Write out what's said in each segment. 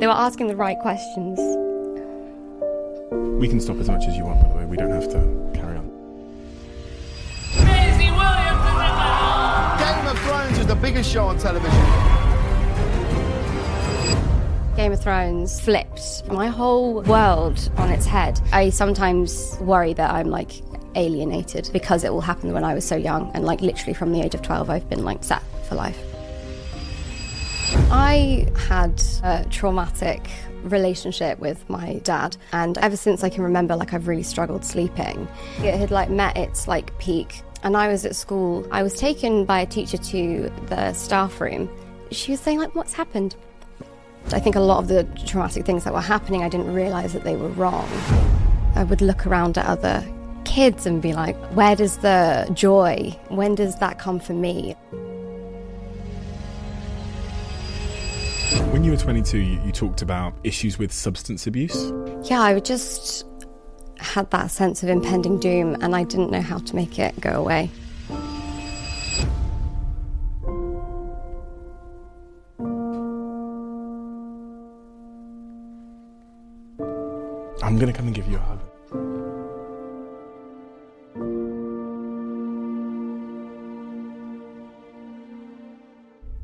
They were asking the right questions. We can stop as much as you want, by the way. We don't have to carry on. Maisie Williams is in the house! Game of Thrones was the biggest show on television. Game of Thrones flipped my whole world on its head. I sometimes worry that I'm like alienated because it all happened when I was so young, and like literally from the age of 12 I've been like set for life. I had a traumatic relationship with my dad, and ever since I can remember, like I've really struggled sleeping. It had like met its like peak, and I was at school. I was taken by a teacher to the staff room. She was saying like, what's happened? I think a lot of the traumatic things that were happening, I didn't realise that they were wrong. I would look around at other kids and be like, where does the joy, when does that come for me? When you were 22, you talked about issues with substance abuse. Yeah, I just had that sense of impending doom, and I didn't know how to make it go away. I'm going to come and give you a hug.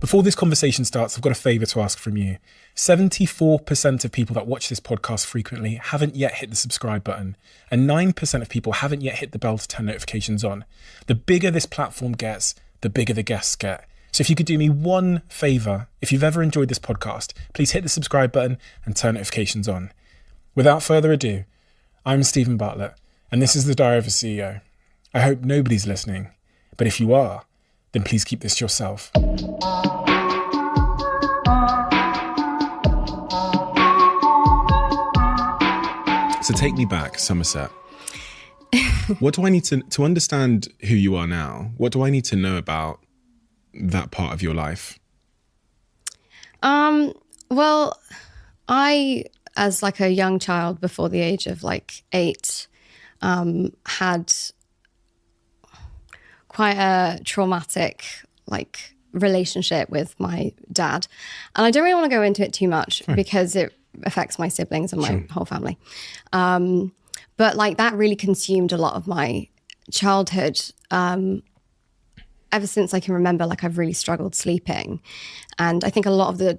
Before this conversation starts, I've got a favour to ask from you. 74% of people that watch this podcast frequently haven't yet hit the subscribe button, and 9% of people haven't yet hit the bell to turn notifications on. The bigger this platform gets, the bigger the guests get. So if you could do me one favour, if you've ever enjoyed this podcast, please hit the subscribe button and turn notifications on. Without further ado, I'm Stephen Bartlett, and this is the Diary of a CEO. I hope nobody's listening, but if you are, then please keep this to yourself. So take me back, Somerset. What do I need to understand who you are now? What do I need to know about that part of your life? Well, I, as like a young child before the age of like 8, had quite a traumatic like relationship with my dad. And I don't really want to go into it too much because it affects my siblings and my whole family. But like that really consumed a lot of my childhood. Ever since I can remember, like I've really struggled sleeping. And I think a lot of the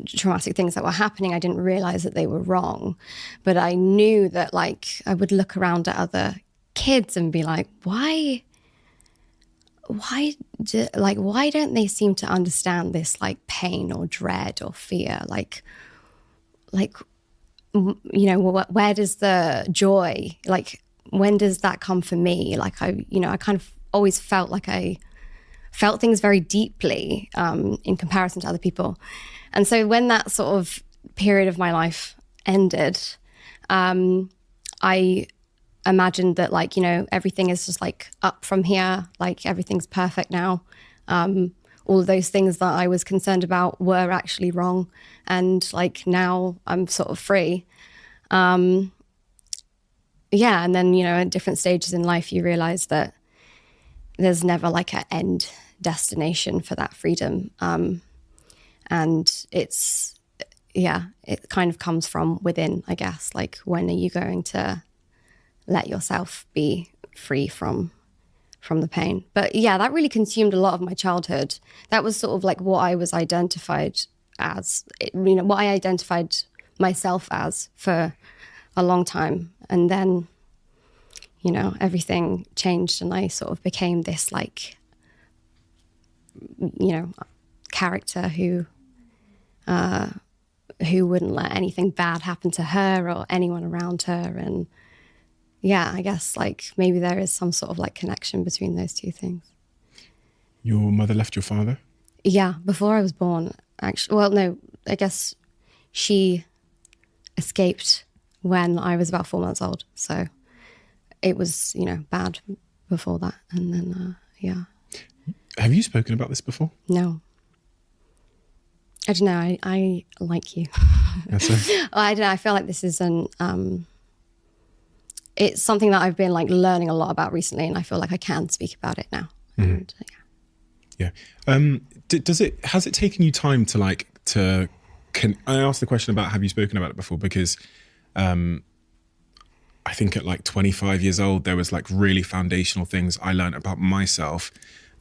traumatic things that were happening, I didn't realize that they were wrong. But I knew that like I would look around at other kids and be like, why don't they seem to understand this like pain or dread or fear? Like, you know, where does the joy, like, when does that come for me? Like, I kind of always felt like I felt things very deeply in comparison to other people. And so when that sort of period of my life ended, I imagined that like, you know, everything is just like up from here, like everything's perfect now. All of those things that I was concerned about were actually wrong. And like now I'm sort of free. And then, you know, at different stages in life, you realize that there's never like an end destination for that freedom. And it kind of comes from within, I guess. Like, when are you going to let yourself be free from the pain? But yeah, that really consumed a lot of my childhood. That was sort of like what I was identified as, you know, what I identified myself as for a long time. And then, you know, everything changed and I sort of became this like, you know, character who wouldn't let anything bad happen to her or anyone around her. And yeah, I guess like maybe there is some sort of like connection between those two things. Your mother left your father? Yeah, before I was born, actually. Well, no, I guess she escaped when I was about 4 months old. So it was, you know, bad before that. And then, yeah. Have you spoken about this before? No. I don't know. I like you. That's it. I don't know. I feel like this is it's something that I've been like learning a lot about recently, and I feel like I can speak about it now. Mm-hmm. And, yeah. Yeah. Has it taken you time to can I ask the question about, have you spoken about it before? Because I think at like 25 years old, there was like really foundational things I learned about myself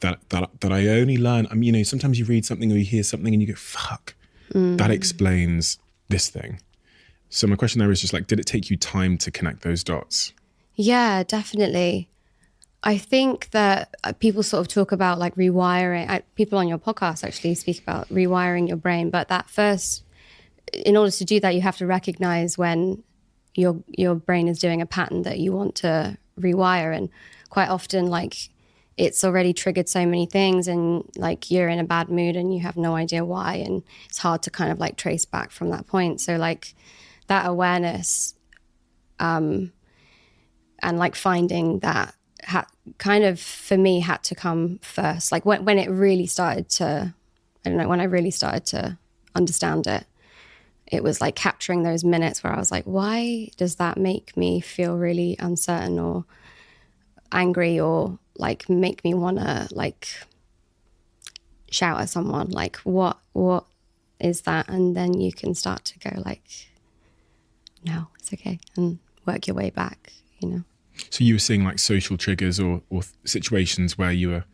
that I only learn. You know, sometimes you read something or you hear something and you go, fuck, that explains this thing. So my question there is just like, did it take you time to connect those dots? Yeah, definitely. I think that people sort of talk about like rewiring. People on your podcast actually speak about rewiring your brain. But that first, in order to do that, you have to recognize when your brain is doing a pattern that you want to rewire. And quite often, like, it's already triggered so many things and like you're in a bad mood and you have no idea why. And it's hard to kind of like trace back from that point. So like that awareness and like finding that kind of for me had to come first. Like when it really started to, I don't know, when I really started to understand it, it was like capturing those minutes where I was like, why does that make me feel really uncertain or angry or like make me want to like shout at someone? Like what is that? And then you can start to go like, no, it's okay, and work your way back, you know. So you were seeing like social triggers or situations where you were,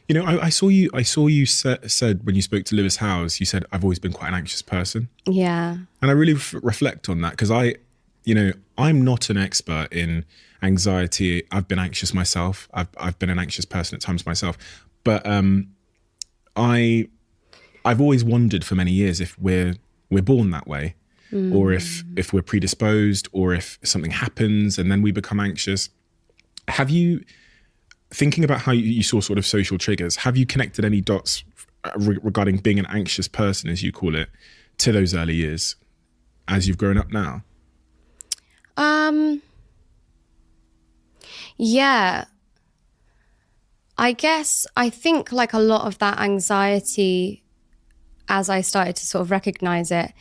you know, I saw you said when you spoke to Lewis Howes, you said, I've always been quite an anxious person. Yeah. And I really reflect on that because I'm not an expert in anxiety. I've been anxious myself. I've been an anxious person at times myself. But I've always wondered for many years if we're born that way. Or if we're predisposed, or if something happens and then we become anxious. Have you, thinking about how you saw sort of social triggers, have you connected any dots regarding being an anxious person, as you call it, to those early years as you've grown up now? Yeah. I think like a lot of that anxiety, as I started to sort of recognize it,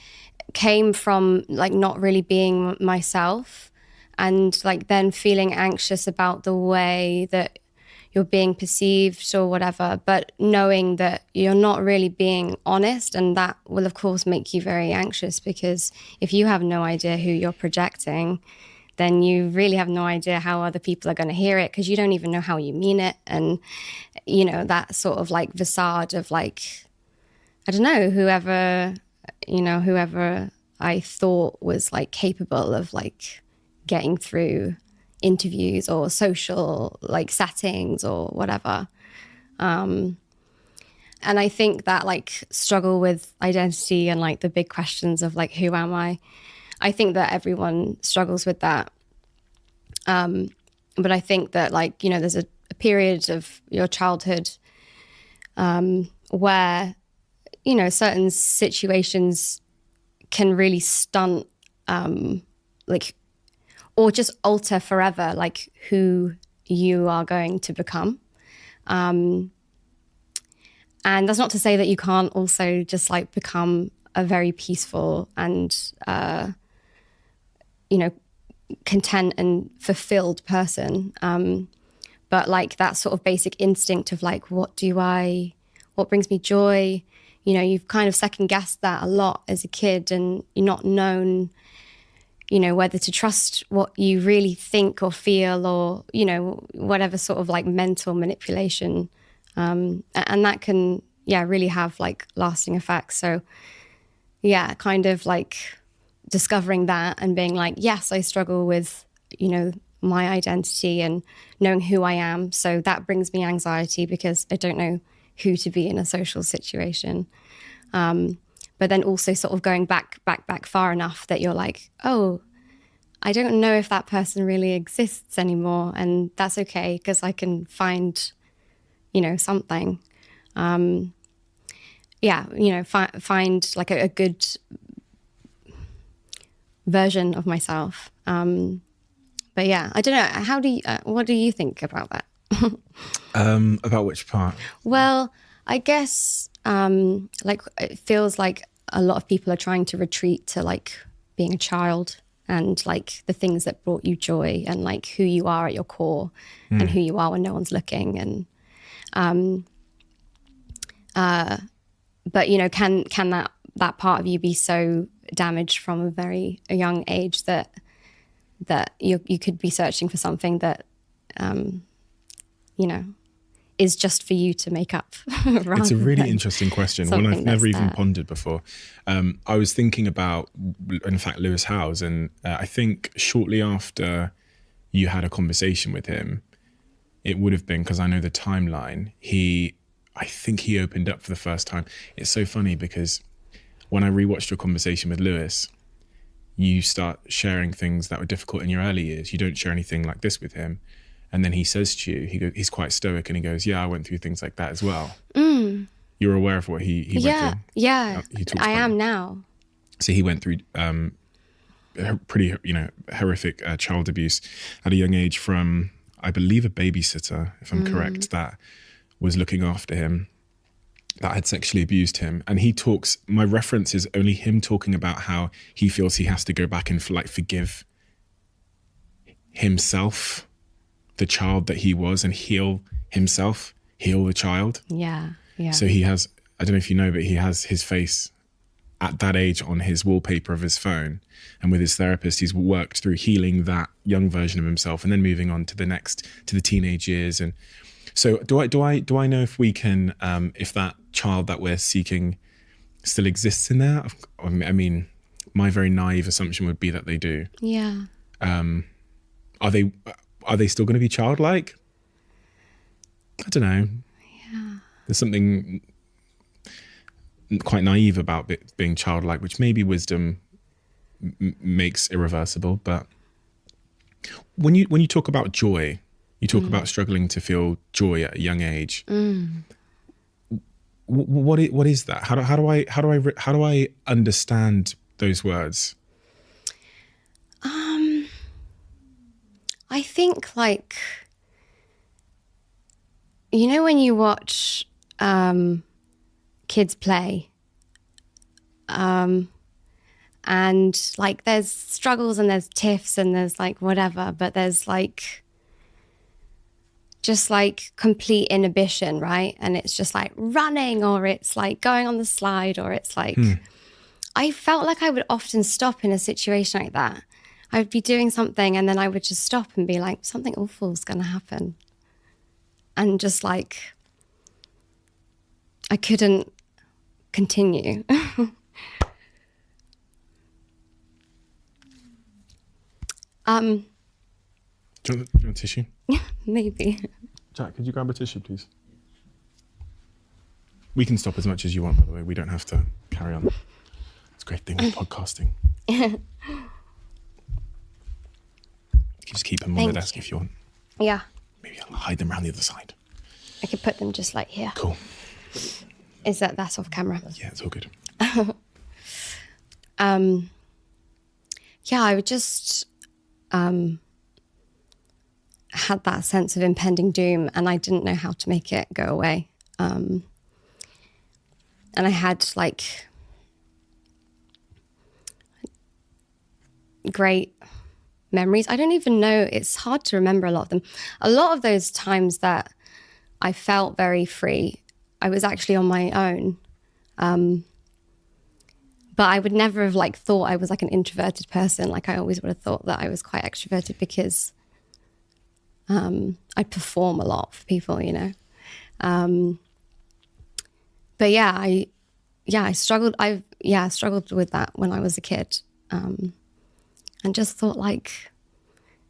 came from like not really being myself and like then feeling anxious about the way that you're being perceived or whatever, but knowing that you're not really being honest, and that will of course make you very anxious, because if you have no idea who you're projecting, then you really have no idea how other people are going to hear it, because you don't even know how you mean it. And you know, that sort of like facade of like, I don't know, whoever I thought was like capable of like getting through interviews or social like settings or whatever. And I think that like struggle with identity and like the big questions of like, who am I think that everyone struggles with that. But I think that like, you know, there's a period of your childhood where, you know, certain situations can really stunt, like, or just alter forever, like who you are going to become. And that's not to say that you can't also just like become a very peaceful and, you know, content and fulfilled person. But like that sort of basic instinct of like, what brings me joy? You know, you've kind of second guessed that a lot as a kid, and you're not known, you know, whether to trust what you really think or feel, or, you know, whatever sort of like mental manipulation. And that can, really have like lasting effects. So kind of like discovering that and being like, yes, I struggle with, you know, my identity and knowing who I am. So that brings me anxiety because I don't know who to be in a social situation. But then also sort of going back far enough that you're like, oh, I don't know if that person really exists anymore. And that's okay, because I can find, you know, something. You know, find like a good version of myself. But yeah, I don't know. What do you think about that? About which part? Well, I guess like it feels like a lot of people are trying to retreat to like being a child and like the things that brought you joy and like who you are at your core and who you are when no one's looking. And but you know, can that that part of you be so damaged from a very young age that you could be searching for something that, is just for you to make up. It's a really interesting question, one I've never even pondered before. I was thinking about, in fact, Lewis Howes, and I think shortly after you had a conversation with him, it would have been, because I know the timeline, I think he opened up for the first time. It's so funny because when I rewatched your conversation with Lewis, you start sharing things that were difficult in your early years. You don't share anything like this with him. And then he says to you, he's quite stoic, and he goes, yeah, I went through things like that as well. You're aware of what he went through? Yeah, I am it. now. So he went through pretty, horrific child abuse at a young age from, I believe, a babysitter, if I'm correct, that was looking after him, that had sexually abused him. And he talks, my reference is only him talking about how he feels he has to go back and forgive himself, the child that he was, and heal himself, heal the child. Yeah. So he has, I don't know if you know, but he has his face at that age on his wallpaper of his phone. And with his therapist, he's worked through healing that young version of himself and then moving on to the teenage years. And so do I know if we can, if that child that we're seeking still exists in there? I mean, my very naive assumption would be that they do. Yeah. Are they still going to be childlike? I don't know. Yeah. There's something quite naive about being childlike, which maybe wisdom makes irreversible. But when you talk about joy, you talk about struggling to feel joy at a young age. What is that? How do I understand those words? I think when you watch kids play, and there's struggles and there's tiffs and there's whatever, but there's just complete inhibition, right? And it's just running, or it's going on the slide, or it's I felt like I would often stop in a situation like that. I would be doing something and then I would just stop and be like, something awful is going to happen. And just I couldn't continue. Do you want a tissue? Maybe. Jack, could you grab a tissue, please? We can stop as much as you want, by the way. We don't have to carry on. It's a great thing with podcasting. You can just keep them on the desk if you want. Yeah. Maybe I'll hide them around the other side. I could put them just here. Cool. Is that's off camera? Yeah, it's all good. Yeah, I would just had that sense of impending doom, and I didn't know how to make it go away. And I had great memories. I don't even know, it's hard to remember a lot of them. A lot of those times that I felt very free, I was actually on my own. But I would never have thought I was an introverted person. I always would have thought that I was quite extroverted because I perform a lot for people, But I struggled. I struggled with that when I was a kid. And just thought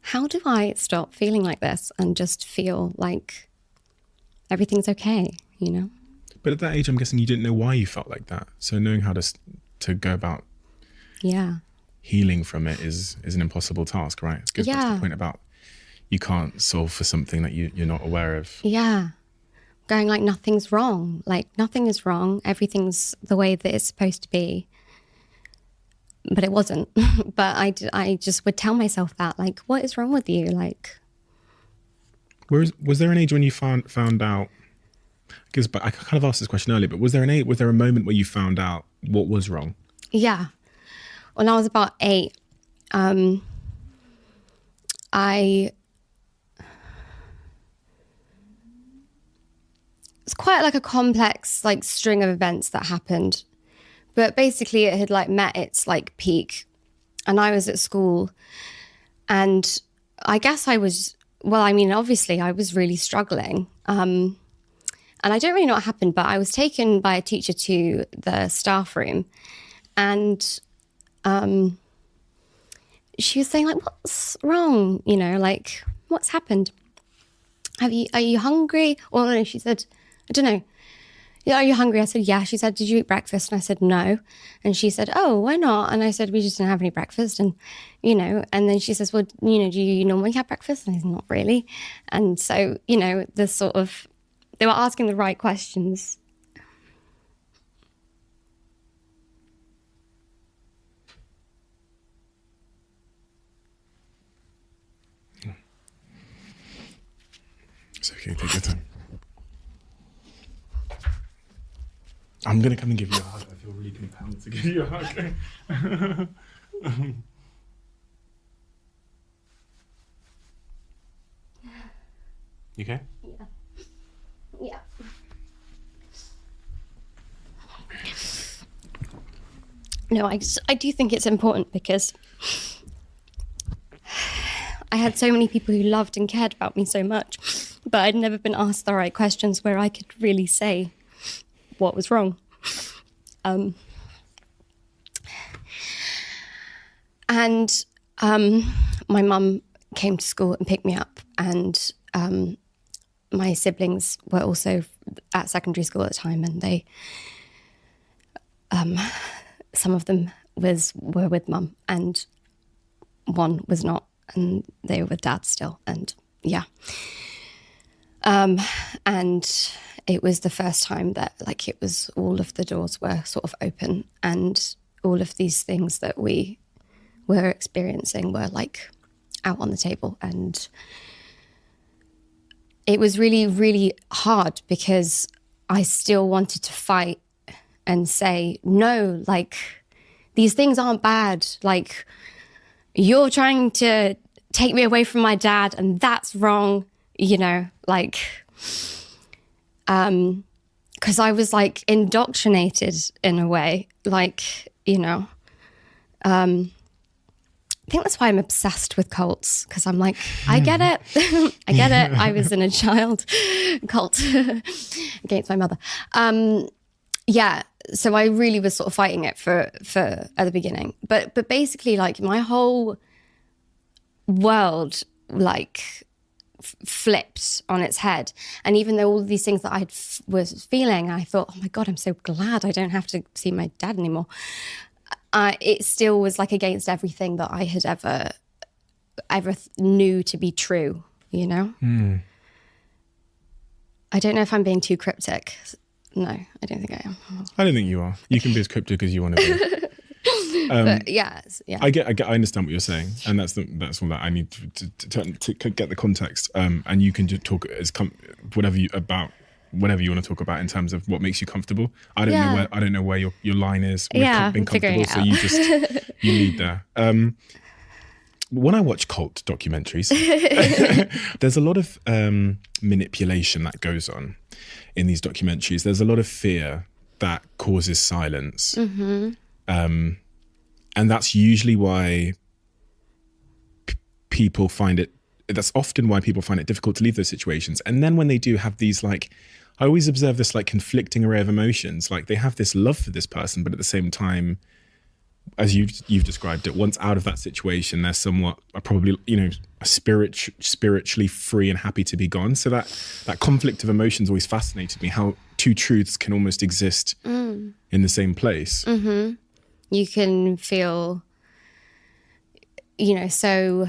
how do I stop feeling like this and just feel like everything's okay, But at that age, I'm guessing you didn't know why you felt like that. So knowing how to go about healing from it is an impossible task, right? It goes back to the point about you can't solve for something that you're not aware of. Yeah. Going nothing's wrong. Nothing is wrong. Everything's the way that it's supposed to be. But it wasn't. But I just would tell myself that, what is wrong with you? Was there an age when you found out? Because I kind of asked this question earlier, but was there a moment where you found out what was wrong? Yeah, when I was about 8, it's quite a complex string of events that happened. But basically it had like met its like peak, and I was at school, and I guess I was, well, I mean, obviously I was really struggling. And I don't really know what happened, but I was taken by a teacher to the staff room, and she was saying like, what's wrong? You know, like, what's happened? Are you hungry? Or no, she said, I don't know. Yeah, are you hungry? I said, yeah. She said, did you eat breakfast? And I said, no. And she said, oh, why not? And I said, we just didn't have any breakfast. And, you know, and then she says, well, you know, do you normally have breakfast? And I said, not really. And so, you know, the sort of, they were asking the right questions. It's okay, take your time. I'm going to come and give you a hug. I feel really compelled to give you a hug. You okay? Yeah. Yeah. No, I do think it's important because I had so many people who loved and cared about me so much, but I'd never been asked the right questions where I could really say what was wrong. And my mum came to school and picked me up, and my siblings were also at secondary school at the time, and they, some of them were with mum, and one was not, and they were with dad still, and yeah. And it was the first time that like it was all of the doors were sort of open, and all of these things that we were experiencing were like out on the table. And it was really, really hard because I still wanted to fight and say, no, like these things aren't bad. Like you're trying to take me away from my dad and that's wrong, you know, like, because I was like indoctrinated in a way, like, you know, I think that's why I'm obsessed with cults, because I'm like, I get it. I get it. I was in a child cult against my mother. Yeah, so I really was sort of fighting it for at the beginning. But basically, like, my whole world, like, flipped on its head. And even though all of these things that I was feeling, I thought, oh my God, I'm so glad I don't have to see my dad anymore. It still was like against everything that I had ever knew to be true, you know? Mm. I don't know if I'm being too cryptic. No, I don't think I am. I don't think you are. You can be as cryptic as you want to be. But yeah. I understand what you're saying, and that's all that I need to get the context. And you can just talk whatever you want to talk about in terms of what makes you comfortable. I don't know where your line is with being comfortable. So you lead there. When I watch cult documentaries, there's a lot of manipulation that goes on in these documentaries. There's a lot of fear that causes silence. Mm-hmm. And that's usually why people find it, that's often why people find it difficult to leave those situations. And then when they do have these, like, I always observe this like conflicting array of emotions. Like they have this love for this person, but at the same time, as you've described it, once out of that situation, they're somewhat probably, you know, spiritually free and happy to be gone. So that conflict of emotions always fascinated me, how two truths can almost exist in the same place. Mm-hmm. You can feel, you know, so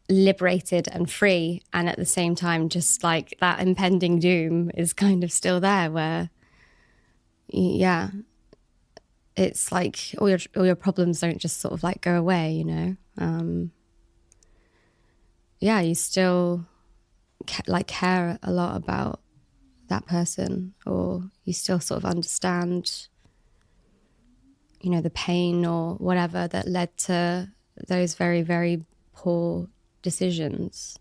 liberated and free, and at the same time, just like that impending doom is kind of still there, where, yeah, it's like all your problems don't just sort of like go away, you know. Yeah, you still care a lot about that person, or you still sort of understand, you know, the pain or whatever that led to those very, very poor decisions.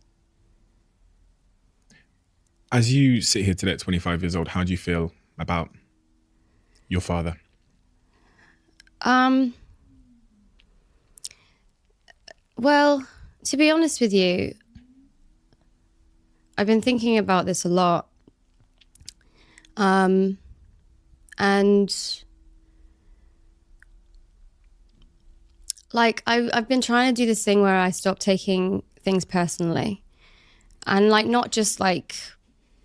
As you sit here today at 25 years old, how do you feel about your father? Well, to be honest with you, I've been thinking about this a lot. And like I've been trying to do this thing where I stop taking things personally, and like not just like,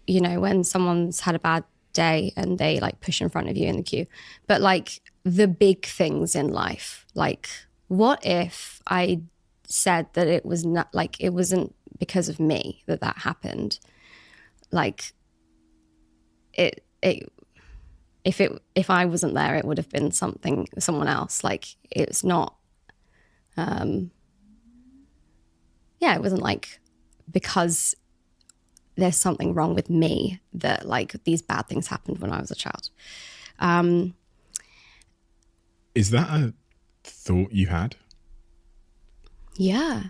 you know, when someone's had a bad day and they like push in front of you in the queue, but like the big things in life. Like, what if I said that it was not like, it wasn't because of me that happened? Like if I wasn't there, it would have been someone else. Like, it's not, it wasn't like because there's something wrong with me that like these bad things happened when I was a child. Is that a thought you had? Yeah.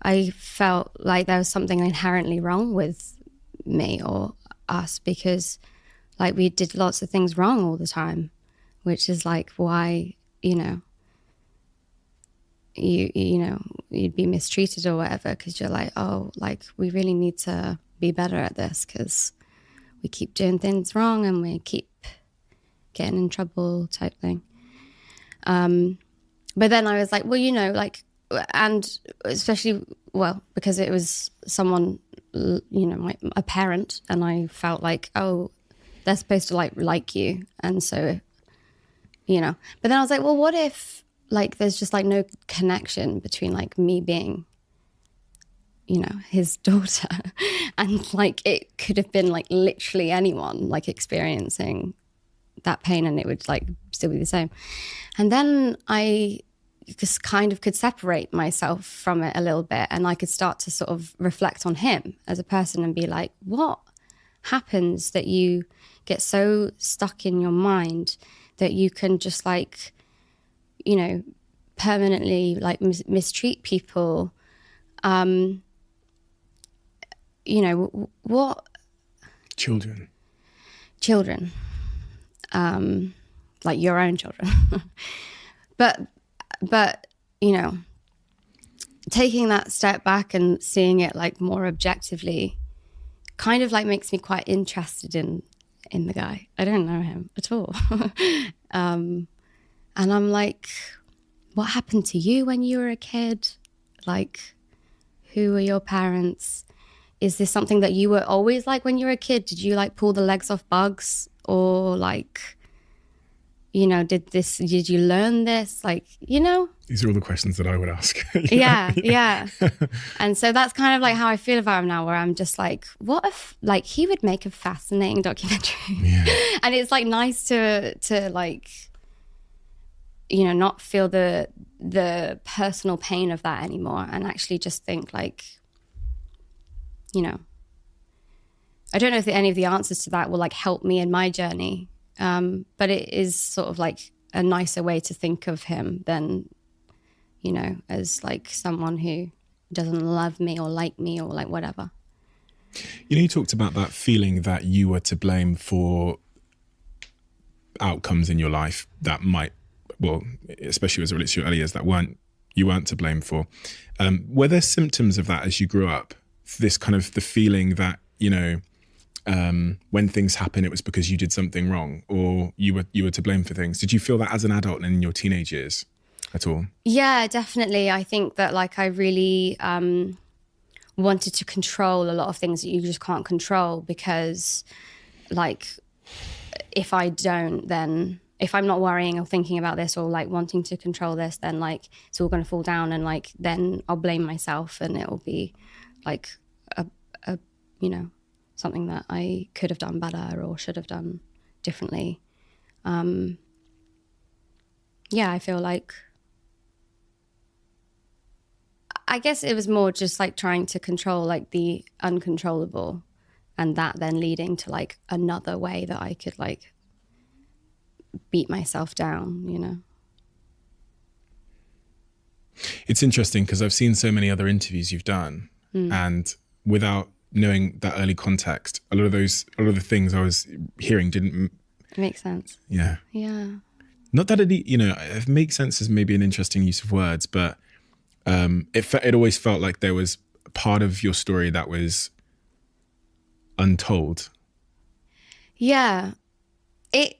I felt like there was something inherently wrong with me or us because like we did lots of things wrong all the time, which is like why, you know, you'd be mistreated or whatever because you're like, oh, like we really need to be better at this because we keep doing things wrong and we keep getting in trouble type thing. But then I was like, well, you know, like, and especially, well, because it was someone, you know, a parent, and I felt like, oh, they're supposed to like you. And so, you know, but then I was like, well, what if like there's just like no connection between like me being, you know, his daughter and like it could have been like literally anyone like experiencing that pain and it would like still be the same. And then I just kind of could separate myself from it a little bit and I could start to sort of reflect on him as a person and be like, what happens that you get so stuck in your mind that you can just like, you know, permanently like mistreat people? You know, what? Children. Like your own children. But, you know, taking that step back and seeing it like more objectively kind of like makes me quite interested in the guy. I don't know him at all. And I'm like, what happened to you when you were a kid? Like, who were your parents? Is this something that you were always like when you were a kid? Did you like pull the legs off bugs? Or like, you know, did you learn this? Like, you know? These are all the questions that I would ask. Yeah. And so that's kind of like how I feel about him now, where I'm just like, what if like he would make a fascinating documentary? Yeah. And it's like nice to like, you know, not feel the personal pain of that anymore and actually just think like, you know, I don't know if any of the answers to that will like help me in my journey. But it is sort of like a nicer way to think of him than, you know, as like someone who doesn't love me or like whatever. You know, you talked about that feeling that you were to blame for outcomes in your life that might, well, especially as it relates to your early years, that you weren't to blame for. Were there symptoms of that as you grew up? This kind of the feeling that, you know, when things happen, it was because you did something wrong or you were to blame for things. Did you feel that as an adult and in your teenage years at all? Yeah, definitely. I think that like I really wanted to control a lot of things that you just can't control because like if I don't, then if I'm not worrying or thinking about this or like wanting to control this, then like it's all going to fall down and like then I'll blame myself and it'll be like a you know, something that I could have done better or should have done differently. I feel like, I guess it was more just like trying to control like the uncontrollable and that then leading to like another way that I could like beat myself down, you know? It's interesting because I've seen so many other interviews you've done and without knowing that early context, a lot of the things I was hearing didn't It makes sense. Yeah. Yeah. Not that it makes sense is maybe an interesting use of words, but it always felt like there was a part of your story that was untold. Yeah. I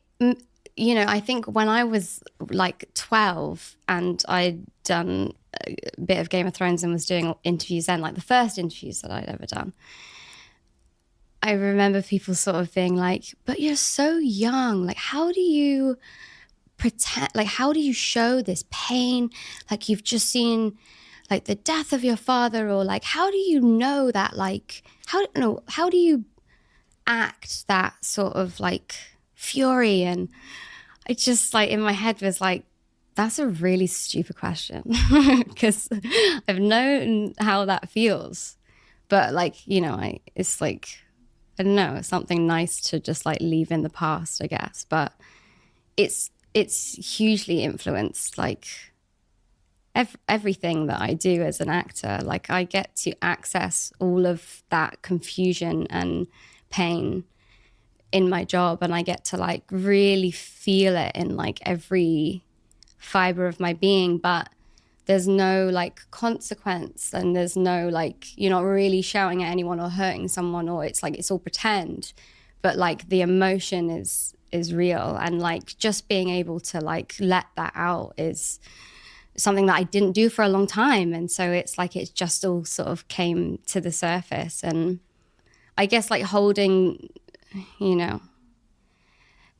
think when I was like 12 and I'd done a bit of Game of Thrones and was doing interviews then, like the first interviews that I'd ever done, I remember people sort of being like, but you're so young. Like, how do you pretend, like, how do you show this pain? Like, you've just seen like the death of your father, or like, how do you know that, like, how do you act that sort of like fury? And I just like in my head was like, that's a really stupid question because I've known how that feels. But like, it's like, I don't know, it's something nice to just like leave in the past, I guess. But it's hugely influenced like everything that I do as an actor. Like I get to access all of that confusion and pain in my job, and I get to like really feel it in like every fiber of my being, but there's no like consequence, and there's no like, you're not really shouting at anyone or hurting someone, or it's like it's all pretend, but like the emotion is real. And like just being able to like let that out is something that I didn't do for a long time. And so it's like it's just all sort of came to the surface. And I guess like holding,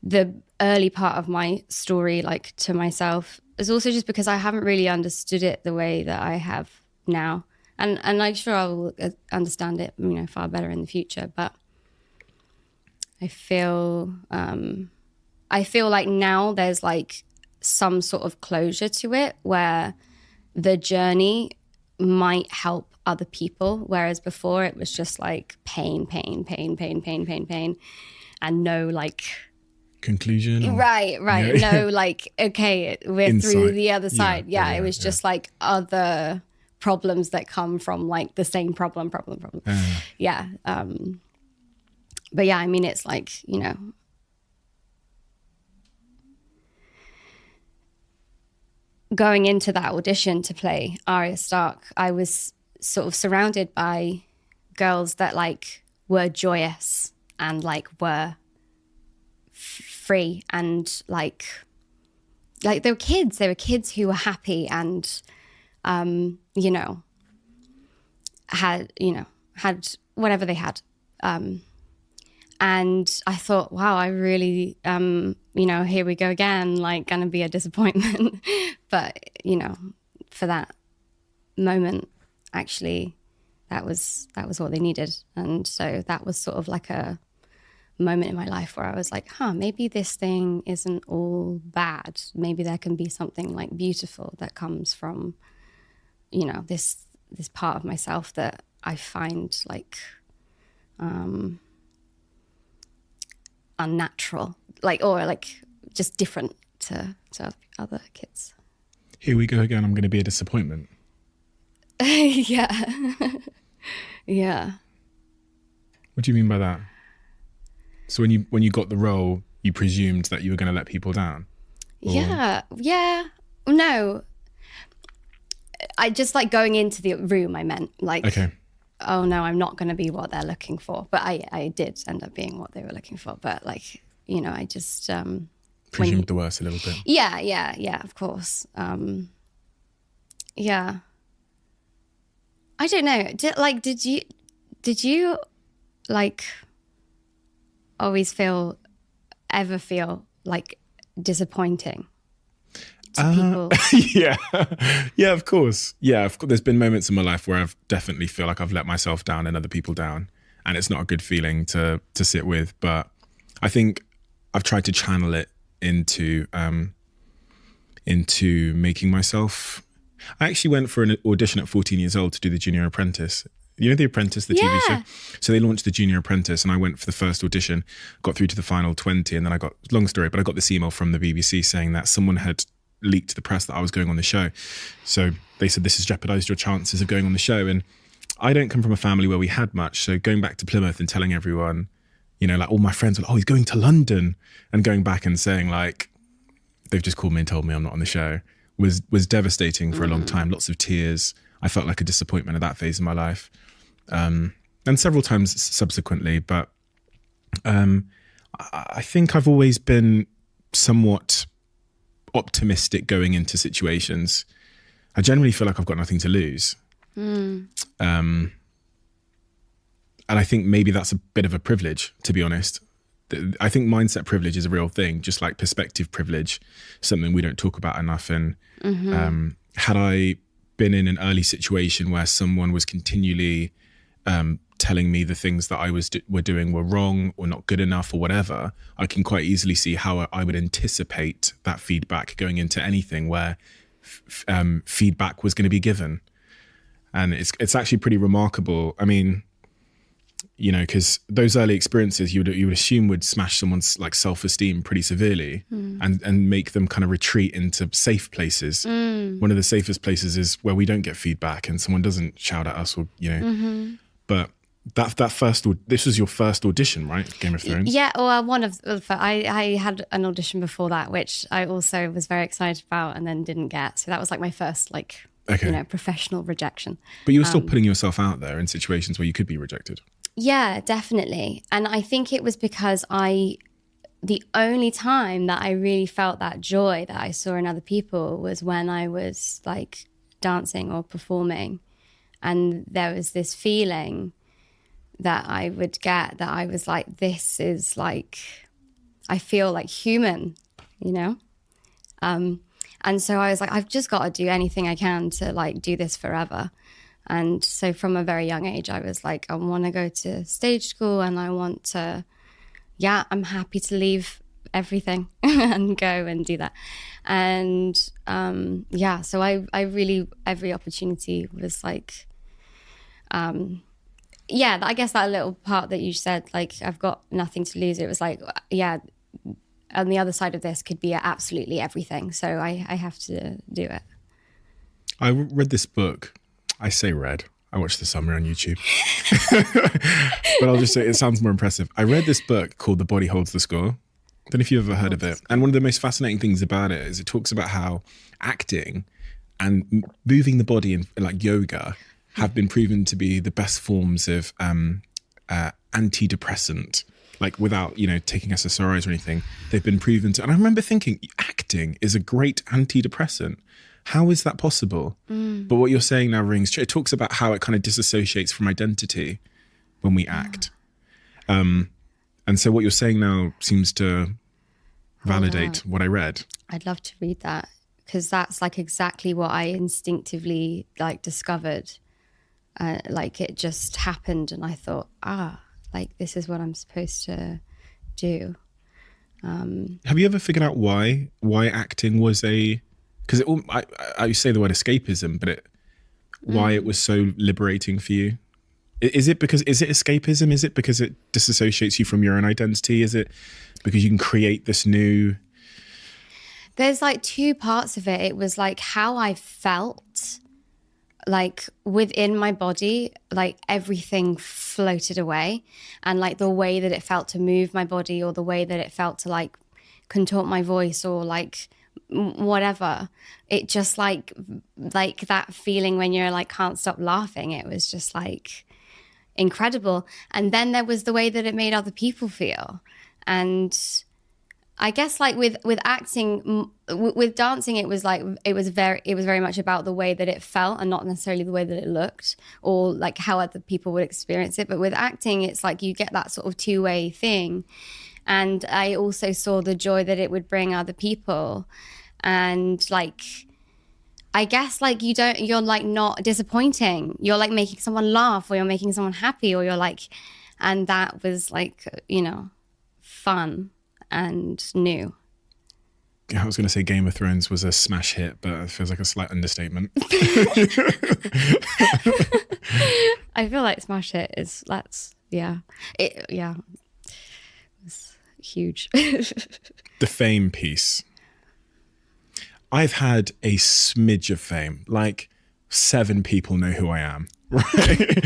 the early part of my story like to myself is also just because I haven't really understood it the way that I have now. And I'm sure I will understand it, far better in the future. But I feel like now there's like some sort of closure to it where the journey might help other people, whereas before it was just like pain, and no like conclusion. Right. No, like, okay, we're Insight. through the other side. Yeah, it was yeah. just like other problems that come from like the same problem. Yeah. But yeah, I mean, it's like, going into that audition to play Arya Stark, I was sort of surrounded by girls that like were joyous and like were free, and like they were kids who were happy and had whatever they had, and I thought, wow, I really here we go again, like gonna be a disappointment. But for that moment, actually that was what they needed. And so that was sort of like a moment in my life where I was like, maybe this thing isn't all bad. Maybe there can be something like beautiful that comes from, this part of myself that I find like unnatural, like, or like just different to other kids. Here we go again. I'm going to be a disappointment. Yeah. Yeah. What do you mean by that? So when you got the role, you presumed that you were going to let people down? Or? Yeah. No. I just like going into the room, I meant like, okay. Oh no, I'm not going to be what they're looking for. But I did end up being what they were looking for. But like, I just... presumed the worst a little bit. Yeah, of course. Yeah. I don't know. Did you like always ever feel like disappointing to people? Yeah, of course. Yeah, there's been moments in my life where I've definitely feel like I've let myself down and other people down, and it's not a good feeling to sit with. But I think I've tried to channel it into making myself. I actually went for an audition at 14 years old to do the Junior Apprentice. You know The Apprentice, the TV show? So they launched the Junior Apprentice, and I went for the first audition, got through to the final 20, and then I got this email from the BBC saying that someone had leaked to the press that I was going on the show. So they said, this has jeopardized your chances of going on the show. And I don't come from a family where we had much. So going back to Plymouth and telling everyone you know, like all my friends were like, oh, he's going to London, and going back and saying like, they've just called me and told me I'm not on the show was devastating for a long time. Lots of tears. I felt like a disappointment at that phase of my life. And several times subsequently, but I think I've always been somewhat optimistic going into situations. I generally feel like I've got nothing to lose. And I think maybe that's a bit of a privilege, to be honest. I think mindset privilege is a real thing, just like perspective privilege, something we don't talk about enough. And had I been in an early situation where someone was continually telling me the things that I were doing were wrong or not good enough or whatever, I can quite easily see how I would anticipate that feedback going into anything where feedback was going to be given. And it's actually pretty remarkable. I mean, you know, because those early experiences you would assume would smash someone's like self-esteem pretty severely and make them kind of retreat into safe places. One of the safest places is where we don't get feedback and someone doesn't shout at us or, you know, but this was your first audition, right? Game of Thrones? Yeah, well, one of I had an audition before that, which I also was very excited about and then didn't get. So that was like my first you know, professional rejection. But you were still putting yourself out there in situations where you could be rejected. Yeah, definitely. And I think it was because the only time that I really felt that joy that I saw in other people was when I was like dancing or performing. And there was this feeling that I would get that I was like, this is like, I feel like human, you know? And so I was like, I've just got to do anything I can to like do this forever. And so from a very young age, I was like, I want to go to stage school and I want to, I'm happy to leave everything and go and do that. And so I really, every opportunity was like, I guess that little part that you said, like, I've got nothing to lose. It was like, on the other side of this could be absolutely everything. So I have to do it. I read this book. I say read. I watched the summary on YouTube. But I'll just say it sounds more impressive. I read this book called The Body Holds the Score. Don't know if you've ever heard of it. And one of the most fascinating things about it is it talks about how acting and moving the body in like yoga have been proven to be the best forms of antidepressant, like without, you know, taking SSRIs or anything. They've been proven to, and I remember thinking acting is a great antidepressant. How is that possible? But what you're saying now rings true. It talks about how it kind of disassociates from identity when we act. And so what you're saying now seems to validate what I read. I'd love to read that because that's like exactly what I instinctively like discovered. Like it just happened and I thought, like this is what I'm supposed to do. Have you ever figured out why acting was because I say the word escapism, but why it was so liberating for you? Is it escapism? Is it because it disassociates you from your own identity? Is it because you can create this new? There's like two parts of it. It was like how I felt like within my body, like everything floated away, and like the way that it felt to move my body or the way that it felt to like contort my voice or like whatever, it just like that feeling when you're like can't stop laughing, it was just like incredible. And then there was the way that it made other people feel. And I guess like with acting, with dancing, it was very much about the way that it felt and not necessarily the way that it looked or like how other people would experience it. But with acting, it's like you get that sort of two-way thing. And I also saw the joy that it would bring other people. And like, I guess like you're like not disappointing. You're like making someone laugh or you're making someone happy or you're like, and that was like, you know, fun and new. I was going to say Game of Thrones was a smash hit, but it feels like a slight understatement. I feel like smash hit is, it's huge. The fame piece. I've had a smidge of fame, like 7 people know who I am, right?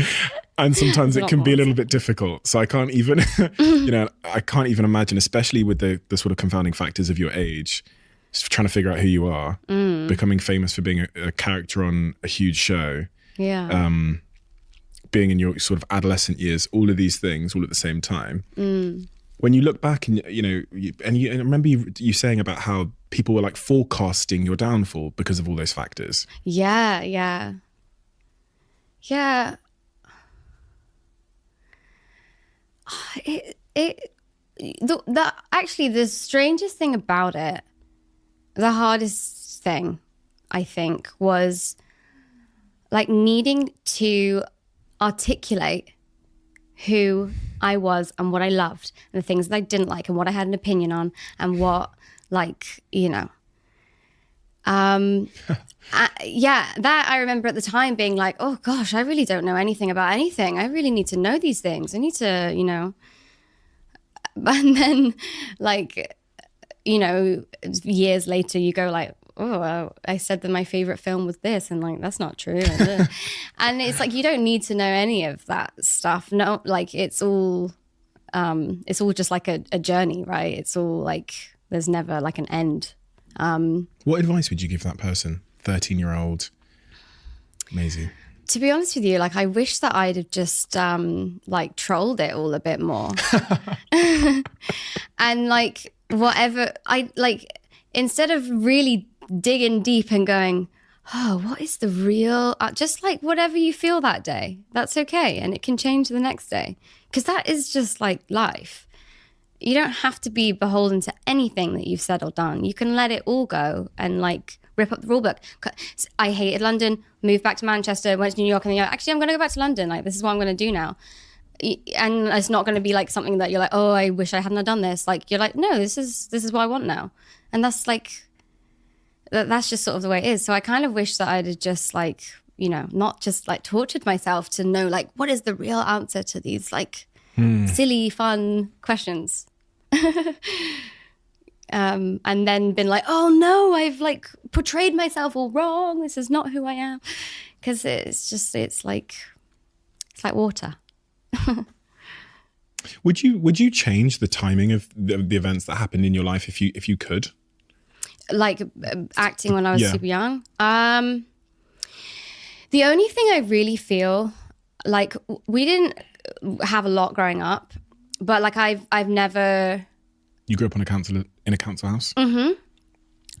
And sometimes There's it a can lot be a more. little bit difficult. So I can't even, I can't even imagine, especially with the sort of confounding factors of your age, just trying to figure out who you are, becoming famous for being a character on a huge show, Yeah. being in your sort of adolescent years, all of these things all at the same time. When you look back and, and I remember you saying about how people were like forecasting your downfall because of all those factors. Yeah. Actually, the strangest thing about it, the hardest thing, I think, was like needing to articulate who I was and what I loved and the things that I didn't like and what I had an opinion on and what, that I remember at the time being like, oh gosh, I really don't know anything about anything. I really need to know these things. I need to, and then years later you go like, oh, well, I said that my favorite film was this, and like that's not true. And it's like you don't need to know any of that stuff. No, like it's all just like a journey, right? It's all like there's never like an end. What advice would you give that person, 13-year-old Maisie? To be honest with you, like I wish that I'd have just like trolled it all a bit more, and like whatever I like instead of really digging deep and going, oh, what is the real, just like whatever you feel that day, that's okay. And it can change the next day. Because that is just like life. You don't have to be beholden to anything that you've said or done. You can let it all go and like rip up the rule book. I hated London, moved back to Manchester, went to New York, and then you're like, actually, I'm going to go back to London. Like, this is what I'm going to do now. And it's not going to be like something that you're like, oh, I wish I hadn't done this. Like, you're like, no, this is what I want now. And that's like, that's just sort of the way it is. So I kind of wish that I'd have just like, not just like tortured myself to know like, what is the real answer to these like silly, fun questions. And then been like, oh no, I've like portrayed myself all wrong. This is not who I am. Because it's like water. Would you change the timing of the events that happened in your life if you could? Like acting when I was super young. The only thing I really feel like we didn't have a lot growing up, but like I've never. You grew up in a council house,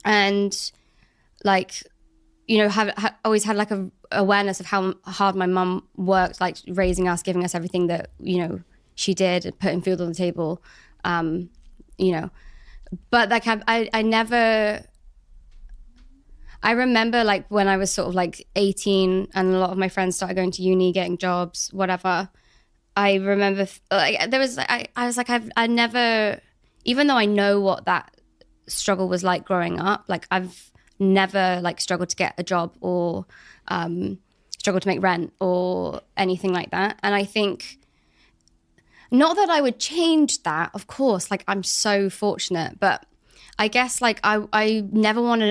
and like have always had like a awareness of how hard my mum worked, like raising us, giving us everything that she did, putting food on the table, But like I never. I remember like when I was sort of like 18 and a lot of my friends started going to uni, getting jobs, whatever. I remember like there was I was like I never, even though I know what that struggle was like growing up, like I've never like struggled to get a job or struggled to make rent or anything like that. And I think not that I would change that, of course, like I'm so fortunate, but I guess like I never want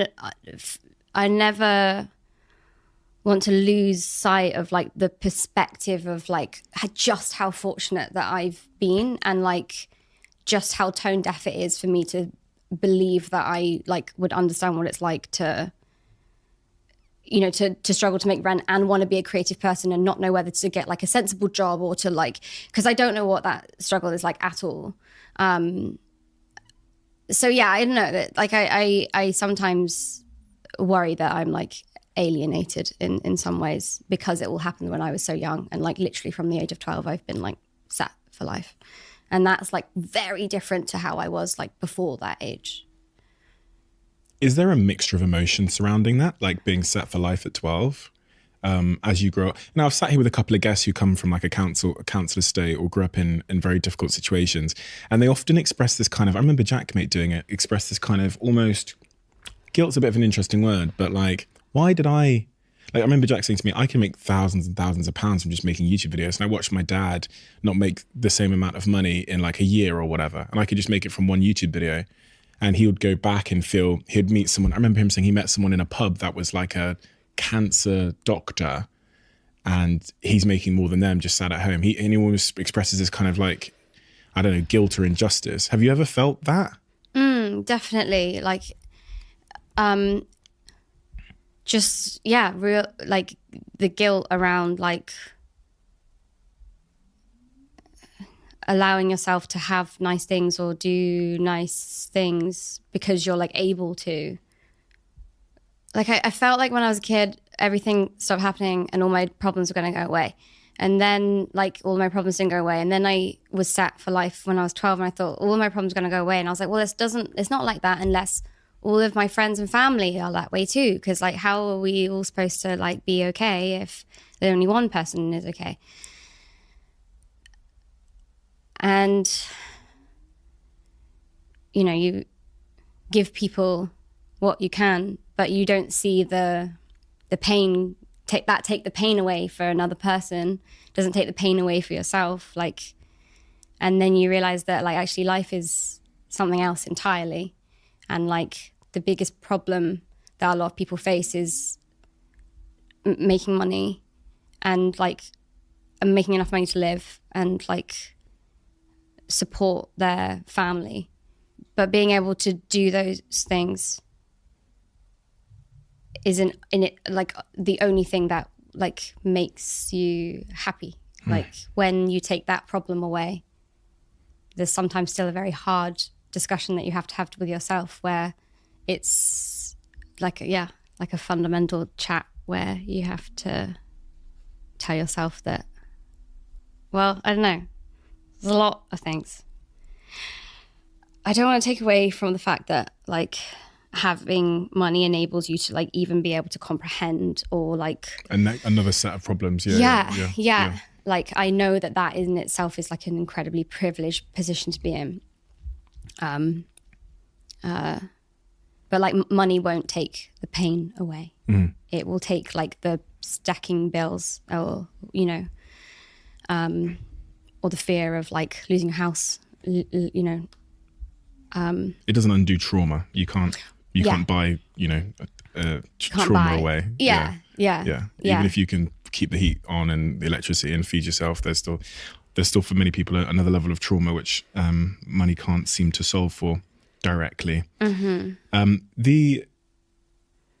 to lose sight of like the perspective of like just how fortunate that I've been and like just how tone deaf it is for me to believe that I like would understand what it's like to to struggle to make rent and want to be a creative person and not know whether to get like a sensible job or to like, because I don't know what that struggle is like at all. So yeah, I don't know that like I sometimes worry that I'm like alienated in some ways because it all happened when I was so young, and like literally from the age of 12 I've been like set for life, and that's like very different to how I was like before that age. Is there a mixture of emotions surrounding that, like being set for life at 12 as you grow up? Now, I've sat here with a couple of guests who come from like a council estate or grew up in very difficult situations, and they often express this kind of, I remember Jackmate doing it, express this kind of almost, guilt's a bit of an interesting word, but like, why did I remember Jack saying to me, I can make thousands and thousands of pounds from just making YouTube videos. And I watched my dad not make the same amount of money in like a year or whatever. And I could just make it from one YouTube video. And he would go back and he'd meet someone. I remember him saying he met someone in a pub that was like a cancer doctor. and he's making more than them just sat at home. And he always expresses this kind of like, I don't know, guilt or injustice. Have you ever felt that? Definitely. Like, real, like the guilt around like allowing yourself to have nice things or do nice things because you're like able to. Like I felt like when I was a kid, everything stopped happening and all my problems were going to go away. And then like all my problems didn't go away. And then I was set for life when I was 12 and I thought all my problems are going to go away. And I was like, well, it's not like that unless all of my friends and family are that way too. Because like, how are we all supposed to like be okay if only one person is okay? And, you know, you give people what you can, but you don't see the pain, take the pain away for another person, doesn't take the pain away for yourself. Like, and then you realize that like actually life is something else entirely. And like the biggest problem that a lot of people face is making money and like making enough money to live and like support their family. But being able to do those things isn't in it like the only thing that like makes you happy. Like when you take that problem away, there's sometimes still a very hard discussion that you have to have with yourself where it's like like a fundamental chat where you have to tell yourself that, well, I don't know, there's a lot of things. I don't want to take away from the fact that like having money enables you to like even be able to comprehend or like another set of problems. Yeah. Like I know that in itself is like an incredibly privileged position to be in. But like money won't take the pain away. It will take like the stacking bills or, you know, or the fear of like losing a house, you know. It doesn't undo trauma. You can't buy, you know, trauma away. Yeah. Even if you can keep the heat on and the electricity and feed yourself, there's still for many people another level of trauma which money can't seem to solve for directly.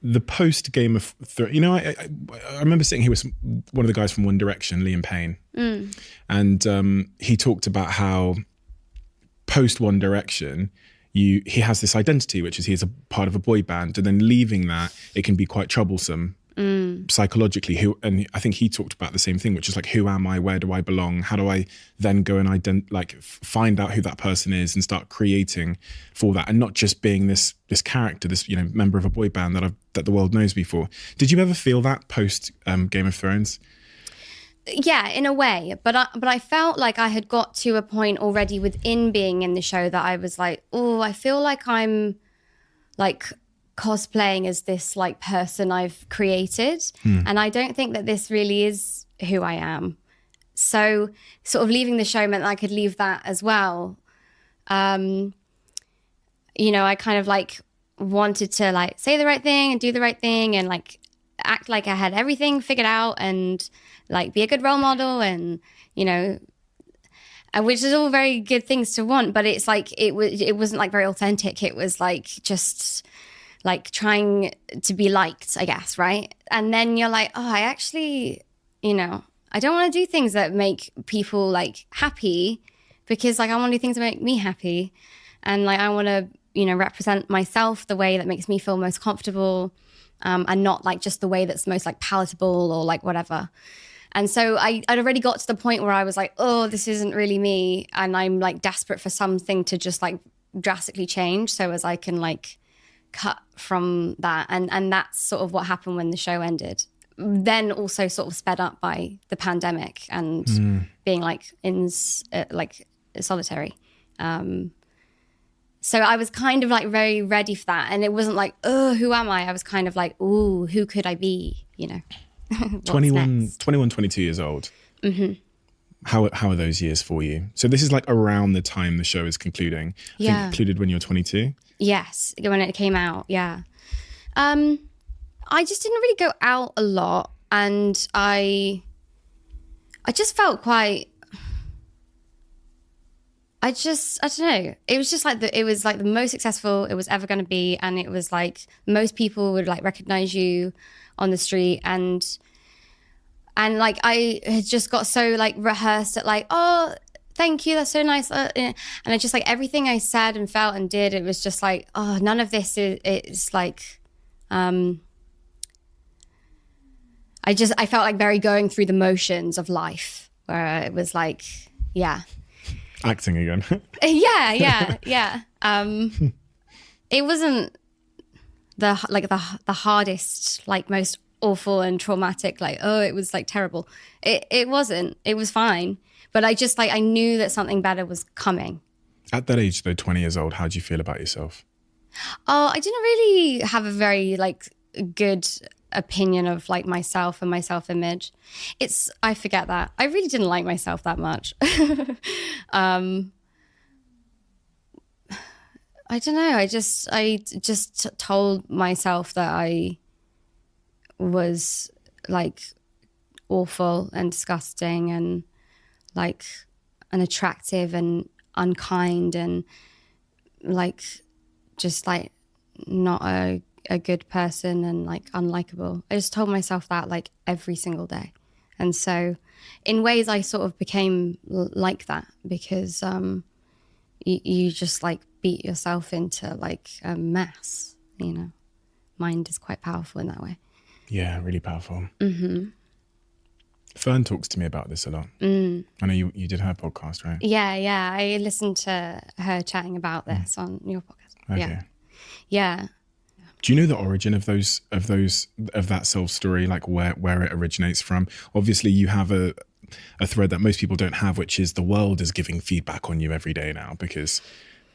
The post Game of Thrones, you know, I remember sitting here with one of the guys from One Direction, Liam Payne, and he talked about how post One Direction, he has this identity, which is he's a part of a boy band, and then leaving that, it can be quite troublesome psychologically. And I think he talked about the same thing, which is like, who am I? Where do I belong? How do I then go and find out who that person is and start creating for that, and not just being this character, this, you know, member of a boy band that the world knows me for. Did you ever feel that post Game of Thrones? Yeah, in a way, but I felt like I had got to a point already within being in the show that I was like, oh, I feel like I'm like cosplaying as this like person I've created, and I don't think that this really is who I am. So sort of leaving the show meant that I could leave that as well. You know, I kind of like wanted to like say the right thing and do the right thing and like act like I had everything figured out and like be a good role model, and you know, which is all very good things to want, but it's like it wasn't like very authentic. It was like just like trying to be liked, I guess, right? And then you're like, oh, I actually, you know, I don't want to do things that make people like happy, because like I want to do things that make me happy, and like I want to, you know, represent myself the way that makes me feel most comfortable, and not like just the way that's most like palatable or like whatever. And so I'd already got to the point where I was like, oh, this isn't really me. And I'm like desperate for something to just like drastically change so as I can like cut from that. And that's sort of what happened when the show ended. Then also sort of sped up by the pandemic and being like in like solitary. So I was kind of like very ready for that. And it wasn't like, oh, who am I? I was kind of like, oh, who could I be? You know? 21, 22 years old. How are those years for you? So this is like around the time the show is concluding. I think it concluded when you were 22? Yes, when it came out, yeah. I just didn't really go out a lot, and I I just felt quite, I don't know. It was just like it was like the most successful it was ever going to be. And it was like most people would like recognize you on the street. And like I had just got so like rehearsed at like, oh, thank you, that's so nice. And I just like everything I said and felt and did, it was just like, oh, none of this it's like, I felt like very going through the motions of life, where it was like, yeah. Acting again. Yeah. It wasn't the hardest, like most awful and traumatic, like, oh, it was like terrible. It wasn't. It was fine. But I just like, I knew that something better was coming. At that age, though, 20 years old, how do you feel about yourself? Oh, I didn't really have a very like good opinion of like myself and my self-image. I forget that. I really didn't like myself that much. I don't know. I just told myself that I was like awful and disgusting and like unattractive and unkind and like just like not a good person and like unlikable. I just told myself that like every single day. And so in ways I sort of became like that because you just like beat yourself into like a mess, you know. Mind is quite powerful in that way. Yeah, really powerful. Mm-hmm. Fern talks to me about this a lot. I know you did her podcast, right? Yeah. I listened to her chatting about this on your podcast. Okay. Yeah. Do you know the origin of that self story, like where it originates from? Obviously, you have a thread that most people don't have, which is the world is giving feedback on you every day now because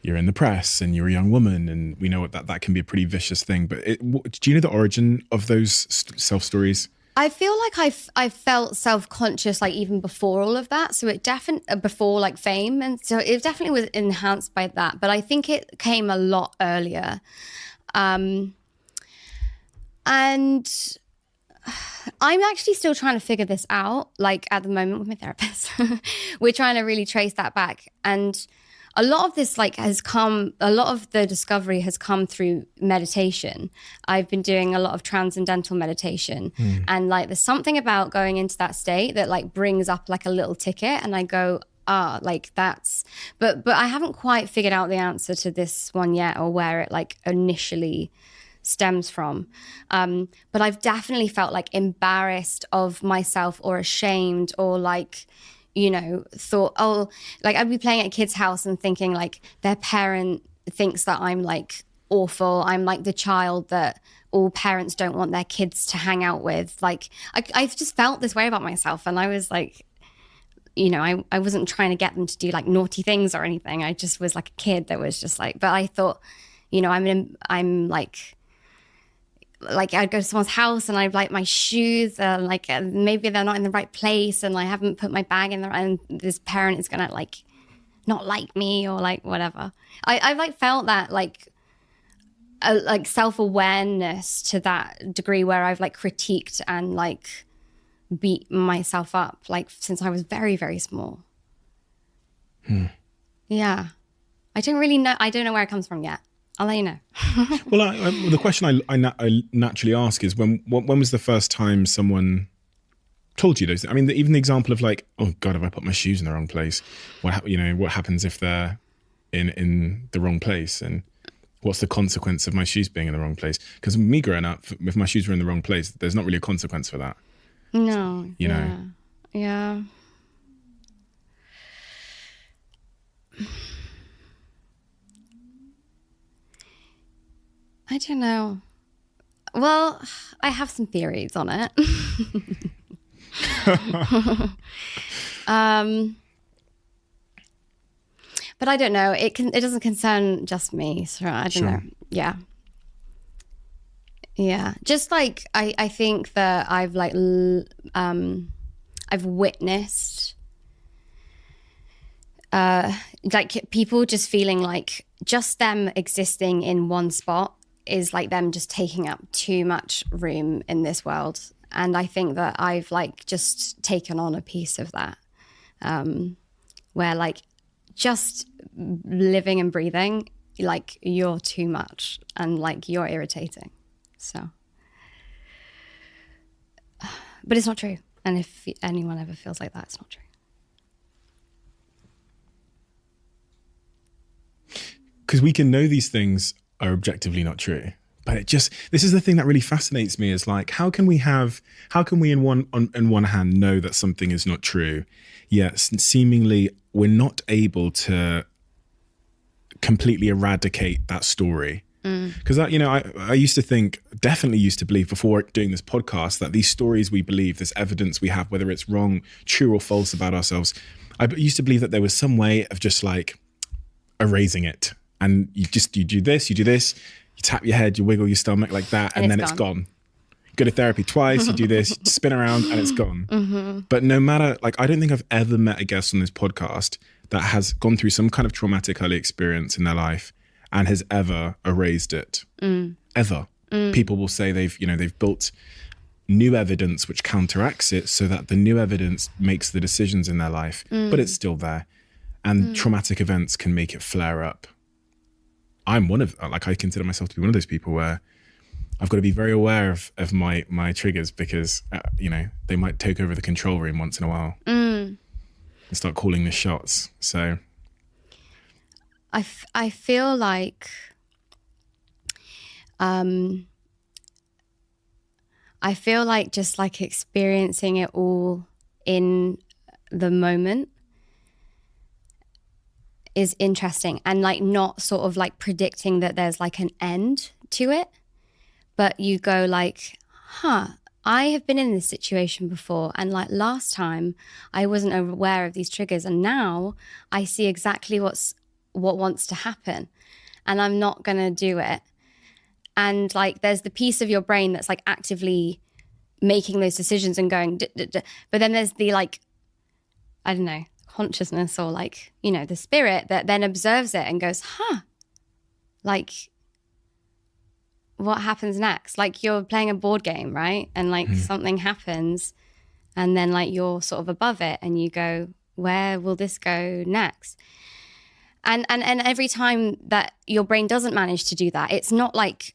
you're in the press and you're a young woman, and we know that can be a pretty vicious thing. But do you know the origin of those self stories? I feel like I felt self-conscious like even before all of that. So it definitely before like fame, and so it definitely was enhanced by that. But I think it came a lot earlier. And I'm actually still trying to figure this out, like at the moment with my therapist. We're trying to really trace that back. And a lot of this like a lot of the discovery has come through meditation. I've been doing a lot of transcendental meditation. And like there's something about going into that state that like brings up like a little ticket and I go, like that's, but I haven't quite figured out the answer to this one yet or where it like initially stems from. But I've definitely felt like embarrassed of myself or ashamed or like, you know, thought, oh, like I'd be playing at a kid's house and thinking like their parent thinks that I'm like awful. I'm like the child that all parents don't want their kids to hang out with. Like I've just felt this way about myself. And I was like, you know, I wasn't trying to get them to do like naughty things or anything. I just was like a kid that was just like, but I thought, you know, I'm like I'd go to someone's house and I'd like my shoes like maybe they're not in the right place and I haven't put my bag in there and this parent is gonna like not like me or like whatever. I've like felt that like self-awareness to that degree where I've like critiqued and like beat myself up like since I was very, very small. Yeah. I don't know where it comes from yet. I'll let you know. Well, the question I naturally ask is when was the first time someone told you those? I mean, even the example of like, oh God, have I put my shoes in the wrong place? What happens if they're in the wrong place? And what's the consequence of my shoes being in the wrong place? Because me growing up, if my shoes were in the wrong place, there's not really a consequence for that. No. You know? Yeah. I don't know. Well, I have some theories on it. But I don't know. It doesn't concern just me, so I don't know. Yeah. Just like I think that I've like I've witnessed like people just feeling like just them existing in one spot is like them just taking up too much room in this world. And I think that I've like just taken on a piece of that, where like just living and breathing, like you're too much and like you're irritating. So, but it's not true. And if anyone ever feels like that, it's not true. Because we can know these things are objectively not true. But this is the thing that really fascinates me is like, how can we in one hand know that something is not true, yet seemingly we're not able to completely eradicate that story? Because I used to think, definitely used to believe before doing this podcast, that these stories we believe, this evidence we have, whether it's wrong, true or false about ourselves, I used to believe that there was some way of just like erasing it. And you do this, you tap your head, you wiggle your stomach like that, and then it's gone. Go to therapy twice, you do this, spin around, and it's gone. Mm-hmm. But no matter, like, I don't think I've ever met a guest on this podcast that has gone through some kind of traumatic early experience in their life and has ever erased it. Ever. People will say they've built new evidence which counteracts it so that the new evidence makes the decisions in their life, but it's still there. And traumatic events can make it flare up. I consider myself to be one of those people where I've got to be very aware of my triggers because, they might take over the control room once in a while and start calling the shots. So I feel like just like experiencing it all in the moment is interesting, and like not sort of like predicting that there's like an end to it, but you go like, I have been in this situation before, and like last time I wasn't aware of these triggers, and now I see exactly what wants to happen, and I'm not gonna do it. And like there's the piece of your brain that's like actively making those decisions and going, but then there's the like, I don't know, consciousness or like, the spirit that then observes it and goes, like what happens next? Like you're playing a board game, right? And like something happens and then like you're sort of above it and you go, where will this go next? And every time that your brain doesn't manage to do that, it's not like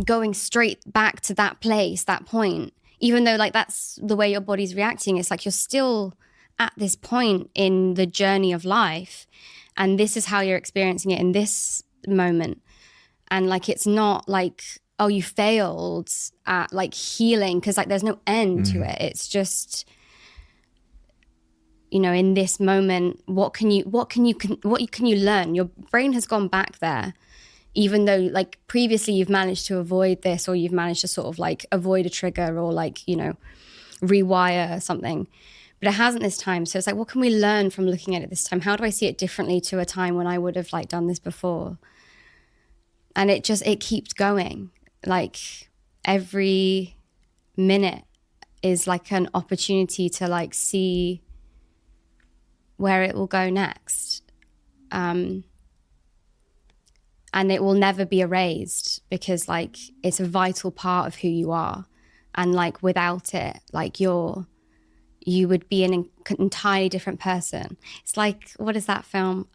going straight back to that place, that point, even though like that's the way your body's reacting. It's like you're still at this point in the journey of life, and this is how you're experiencing it in this moment. And like it's not like, oh, you failed at like healing, because like there's no end to it. It's just, in this moment, what can you learn? Your brain has gone back there, even though like previously you've managed to avoid this, or you've managed to sort of like avoid a trigger, or like rewire something. But it hasn't this time. So it's like, what can we learn from looking at it this time? How do I see it differently to a time when I would have like done this before? And it keeps going. Like every minute is like an opportunity to like see where it will go next. And it will never be erased, because like it's a vital part of who you are. And like without it, like you would be an entirely different person. It's like, what is that film?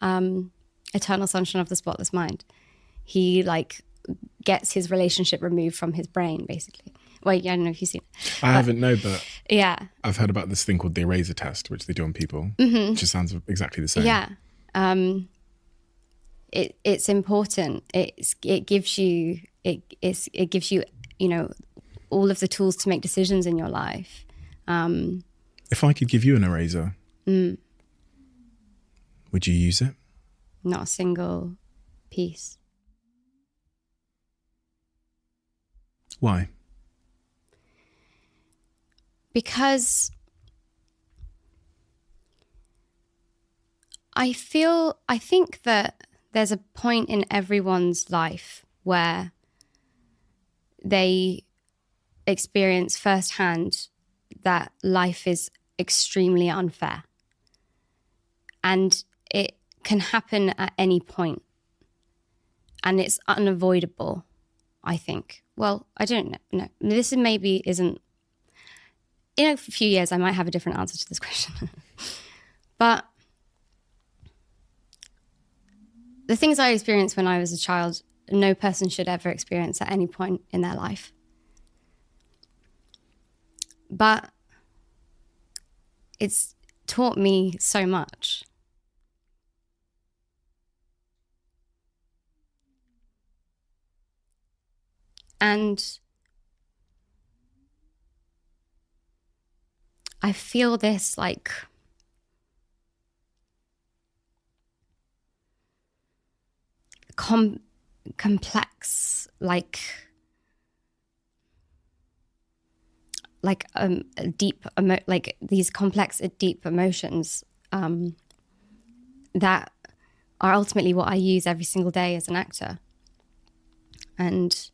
Eternal Sunshine of the Spotless Mind. He like gets his relationship removed from his brain, basically. Well, I don't know if you've seen it. I haven't, no, but yeah, I've heard about this thing called the eraser test, which they do on people, which just sounds exactly the same. Yeah. It's important. It gives you all of the tools to make decisions in your life. If I could give you an eraser, would you use it? Not a single piece. Why? Because I think that there's a point in everyone's life where they experience firsthand that life is extremely unfair. And it can happen at any point. And it's unavoidable, I think. Well, I don't know. This maybe isn't in a few years, I might have a different answer to this question. But the things I experienced when I was a child, no person should ever experience at any point in their life. But it's taught me so much. And I feel this like complex, like deep, like these complex, deep emotions that are ultimately what I use every single day as an actor. And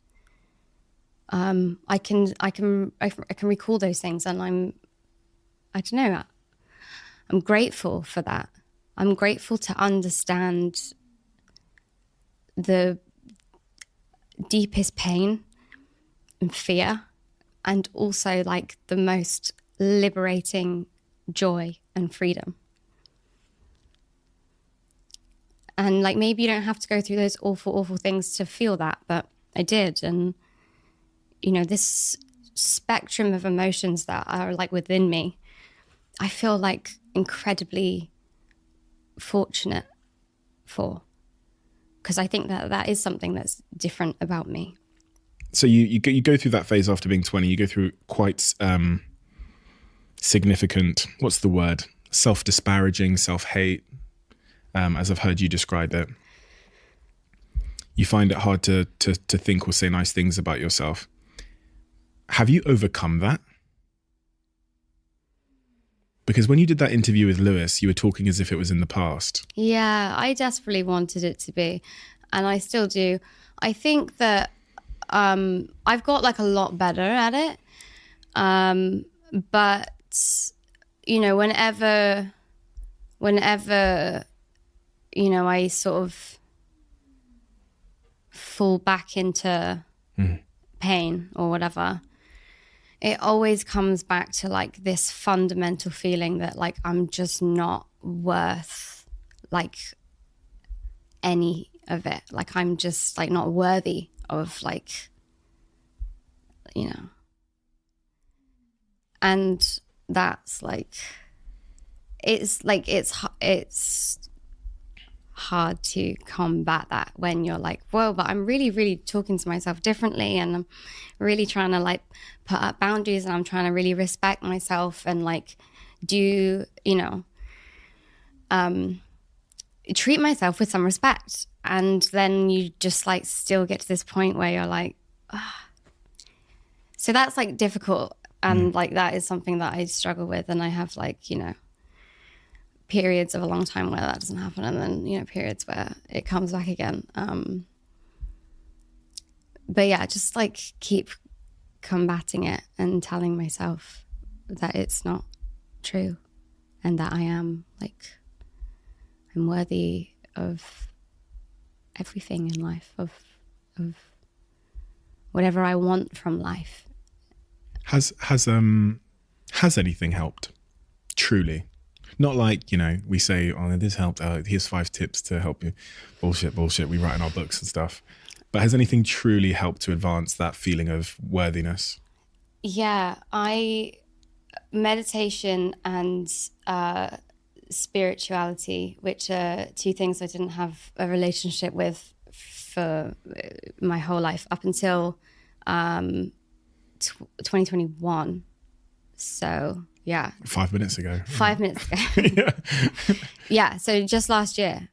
I can recall those things, and I don't know, I'm grateful for that. I'm grateful to understand the deepest pain and fear, and also like the most liberating joy and freedom. And like, maybe you don't have to go through those awful, awful things to feel that, but I did. And, you know, this spectrum of emotions that are like within me, I feel like incredibly fortunate for, because I think that that is something that's different about me. So you go through that phase after being 20. You go through quite significant, what's the word? Self-disparaging, self-hate, as I've heard you describe it. You find it hard to think or say nice things about yourself. Have you overcome that? Because when you did that interview with Lewis, you were talking as if it was in the past. Yeah, I desperately wanted it to be, and I still do. I think that I've got like a lot better at it. But, you know, whenever, you know, I sort of fall back into pain or whatever, it always comes back to like this fundamental feeling that like I'm just not worth like any of it. Like I'm just like not worthy of like, you know. And that's like, it's hard to combat that when you're like, whoa, but I'm really, really talking to myself differently, and I'm really trying to like put up boundaries, and I'm trying to really respect myself and like do, you know, treat myself with some respect. And then you just like still get to this point where you're like, so that's like difficult. And like, that is something that I struggle with. And I have like, you know, periods of a long time where that doesn't happen. And then, you know, periods where it comes back again. But yeah, just like keep combating it and telling myself that it's not true, and that I am like, I'm worthy of everything in life, of whatever I want from life. Has anything helped? Truly. Not like, you know, we say, oh, this helped. Here's 5 tips to help you. Bullshit. We write in our books and stuff. But has anything truly helped to advance that feeling of worthiness? Yeah, meditation and spirituality, which are 2 things I didn't have a relationship with for my whole life up until 2021. So yeah, 5 minutes ago. 5 minutes ago. Yeah. So just last year,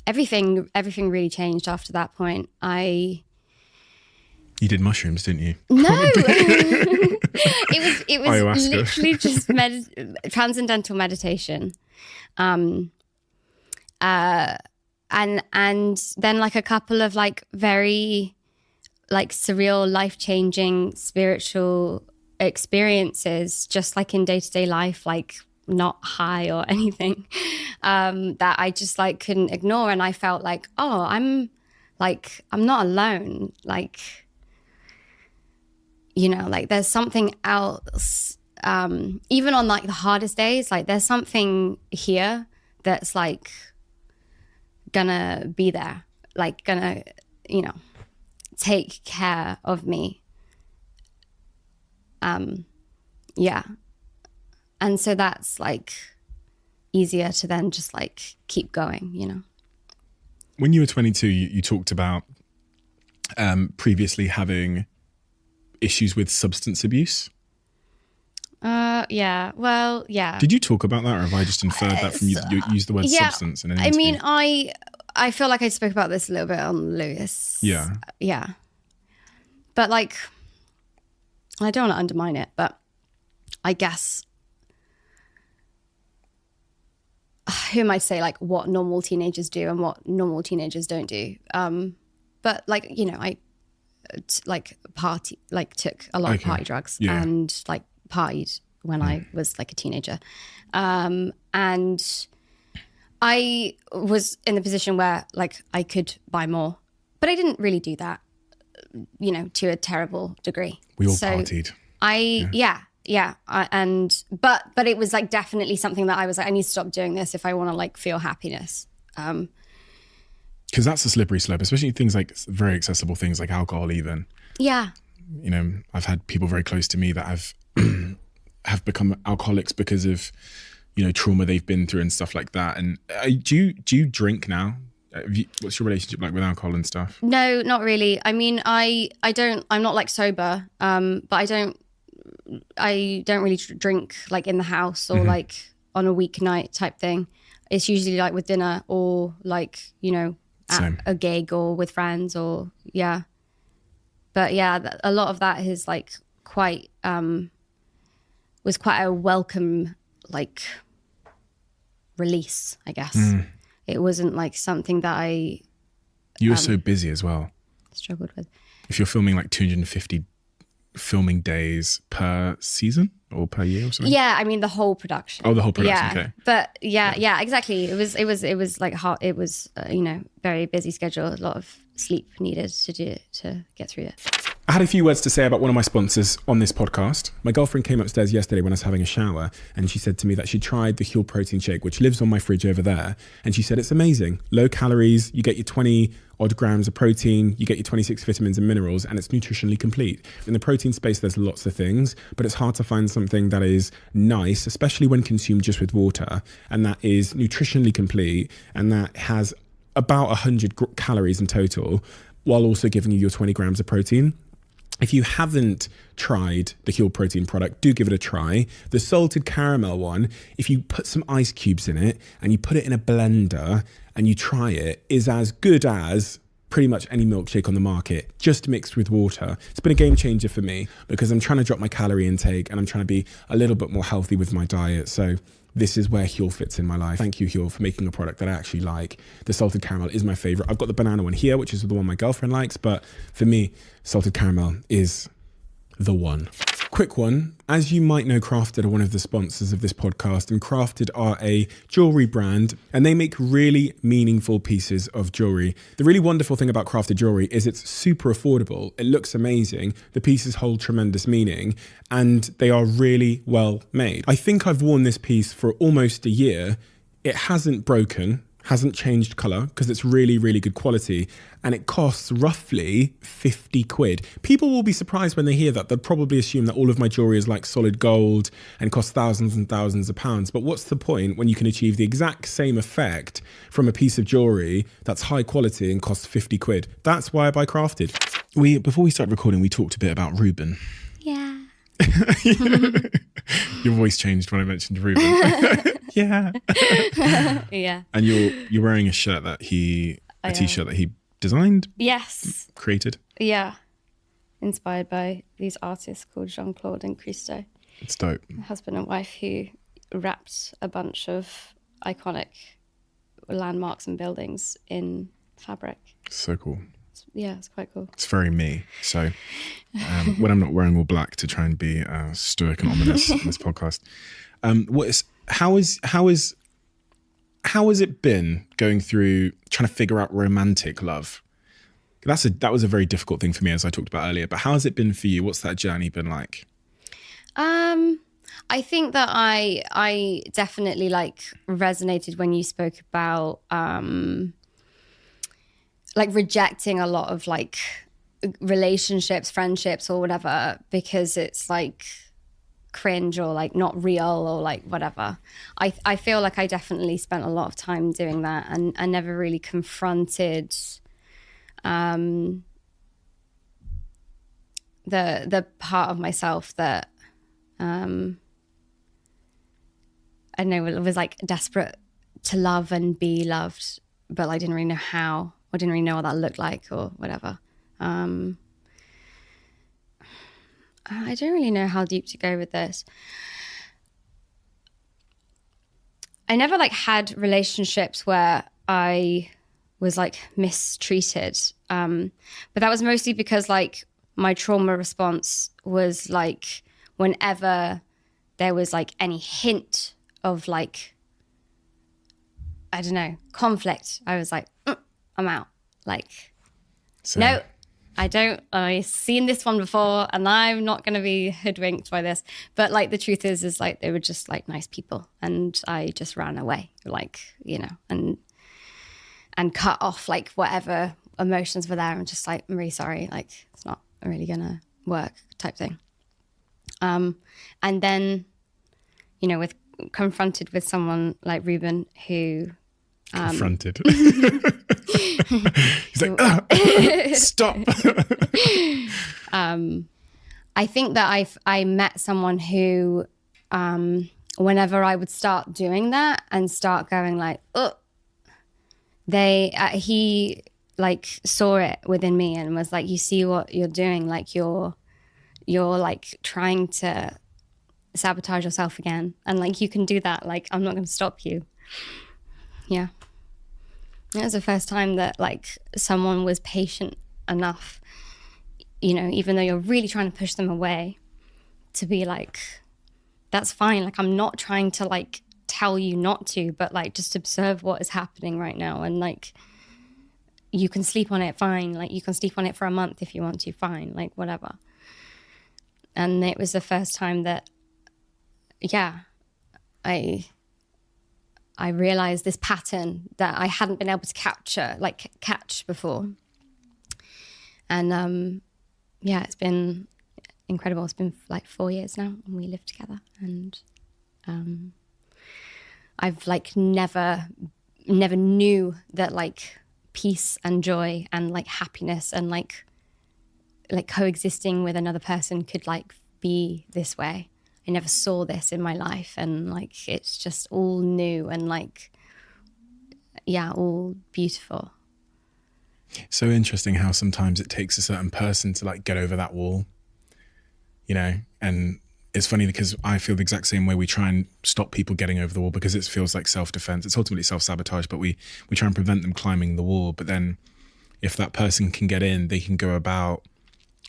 everything really changed after that point. You did mushrooms, didn't you? No. it was Ayahuasca. literally just transcendental meditation. And then like a couple of like very like surreal, life-changing spiritual experiences, just like in day-to-day life, like not high or anything, that I just like couldn't ignore. And I felt like, oh, I'm not alone. Like, like there's something else, even on like the hardest days, like there's something here that's like gonna be there, like gonna, take care of me. Yeah. And so that's like easier to then just like keep going. When you were 22, you talked about previously having issues with substance abuse. Yeah. Well, yeah. Did you talk about that, or have I just inferred that from you? You used the word substance in an interview. I mean, I feel like I spoke about this a little bit on Lewis. Yeah. Yeah. But like, I don't want to undermine it, but I guess who am I to say like what normal teenagers do and what normal teenagers don't do? But like, I took a lot of party drugs and like partied when I was like a teenager. And I was in the position where like I could buy more, but I didn't really do that, to a terrible degree. We all partied. But it was like definitely something that I was like, I need to stop doing this if I want to like feel happiness. Because that's a slippery slope, especially things like very accessible things like alcohol even. Yeah. I've had people very close to me that have become alcoholics because of, trauma they've been through and stuff like that. And do you drink now? What's your relationship like with alcohol and stuff? No, not really. I mean, I'm not like sober, but I don't really drink like in the house or like on a weeknight type thing. It's usually like with dinner or like, at a gig or with friends or But yeah, a lot of that is like quite, was quite a welcome like release, I guess. It wasn't like something that You were so busy as well. Struggled with. If you're filming like 250 filming days per season or per year or something? Yeah, I mean the whole production. Oh, the whole production. Yeah. Okay. But yeah, exactly. It was like hard. It was very busy schedule. A lot of sleep needed to get through it. I had a few words to say about one of my sponsors on this podcast. My girlfriend came upstairs yesterday when I was having a shower, and she said to me that she tried the Huel protein shake, which lives on my fridge over there. And she said it's amazing. Low calories, you get your 20 odd grams of protein, you get your 26 vitamins and minerals, and it's nutritionally complete. In the protein space, there's lots of things, but it's hard to find something that is nice, especially when consumed just with water, and that is nutritionally complete, and that has about 100 calories in total, while also giving you your 20 grams of protein. If you haven't tried the Huel protein product, do give it a try. The salted caramel one, if you put some ice cubes in it and you put it in a blender and you try it, is as good as pretty much any milkshake on the market, just mixed with water. It's been a game changer for me because I'm trying to drop my calorie intake and I'm trying to be a little bit more healthy with my diet. So this is where Huel fits in my life. Thank you, Huel, for making a product that I actually like. The salted caramel is my favorite. I've got the banana one here, which is the one my girlfriend likes, but for me, salted caramel is the one. Quick one. As you might know, Crafted are one of the sponsors of this podcast, and Crafted are a jewelry brand, and they make really meaningful pieces of jewelry. The really wonderful thing about Crafted jewelry is it's super affordable. It looks amazing. The pieces hold tremendous meaning, and they are really well made. I think I've worn this piece for almost a year. It hasn't broken, hasn't changed colour because it's really, really good quality, and it costs roughly 50 quid. People will be surprised when they hear that. They'll probably assume that all of my jewelry is like solid gold and costs thousands and thousands of pounds. But what's the point when you can achieve the exact same effect from a piece of jewelry that's high quality and costs 50 quid? That's why I buy Crafted. Before we started recording, we talked a bit about Ruben. Yeah. Your voice changed when I mentioned Ruben. Yeah. Yeah. And you're wearing a shirt that a t-shirt that he designed? Yes. Created? Yeah. Inspired by these artists called Jean-Claude and Christo. It's dope. Husband and wife who wrapped a bunch of iconic landmarks and buildings in fabric. So cool. It's quite cool. It's very me. So when I'm not wearing all black to try and be stoic and ominous in this podcast, how has it been going through trying to figure out romantic love? that was a very difficult thing for me, as I talked about earlier. But how has it been for you? What's that journey been like? I think that I definitely like resonated when you spoke about like rejecting a lot of like relationships, friendships or whatever, because it's like cringe or like not real or like whatever. I feel like I definitely spent a lot of time doing that, and I never really confronted the part of myself that I don't know, it was like desperate to love and be loved, but I didn't really know how. I didn't really know what that looked like or whatever. I don't really know how deep to go with this. I never like had relationships where I was like mistreated. But that was mostly because like my trauma response was like whenever there was like any hint of like, I don't know, conflict, I was like, I'm out. Like, So, no, I've seen this one before and I'm not going to be hoodwinked by this. But like, the truth is like, they were just like nice people and I just ran away, like, you know, and cut off like whatever emotions were there and just like, I'm really sorry. Like, it's not really going to work type thing. And then, you know, confronted with someone like Ruben who... confronted. He's like, stop. I think that I met someone who, whenever I would start doing that and start going like, oh, he like saw it within me and was like, you see what you're doing? Like you're like trying to sabotage yourself again. And like, you can do that. Like, I'm not going to stop you. Yeah. It was the first time that like someone was patient enough, you know, even though you're really trying to push them away, to be like, that's fine. Like, I'm not trying to like tell you not to, but like just observe what is happening right now. And like, you can sleep on it, fine. Like, you can sleep on it for a month if you want to, fine. Like, whatever. And it was the first time that, yeah, I realized this pattern that I hadn't been able to catch before. And yeah, it's been incredible. It's been like 4 years now and we live together. And I've like never knew that like peace and joy and like happiness and like coexisting with another person could like be this way. I never saw this in my life, and like it's just all new and like, yeah, all beautiful. So interesting how sometimes it takes a certain person to like get over that wall, you know. And it's funny because I feel the exact same way. We try and stop people getting over the wall because it feels like self-defense. It's ultimately self-sabotage, but we try and prevent them climbing the wall. But then if that person can get in, they can go about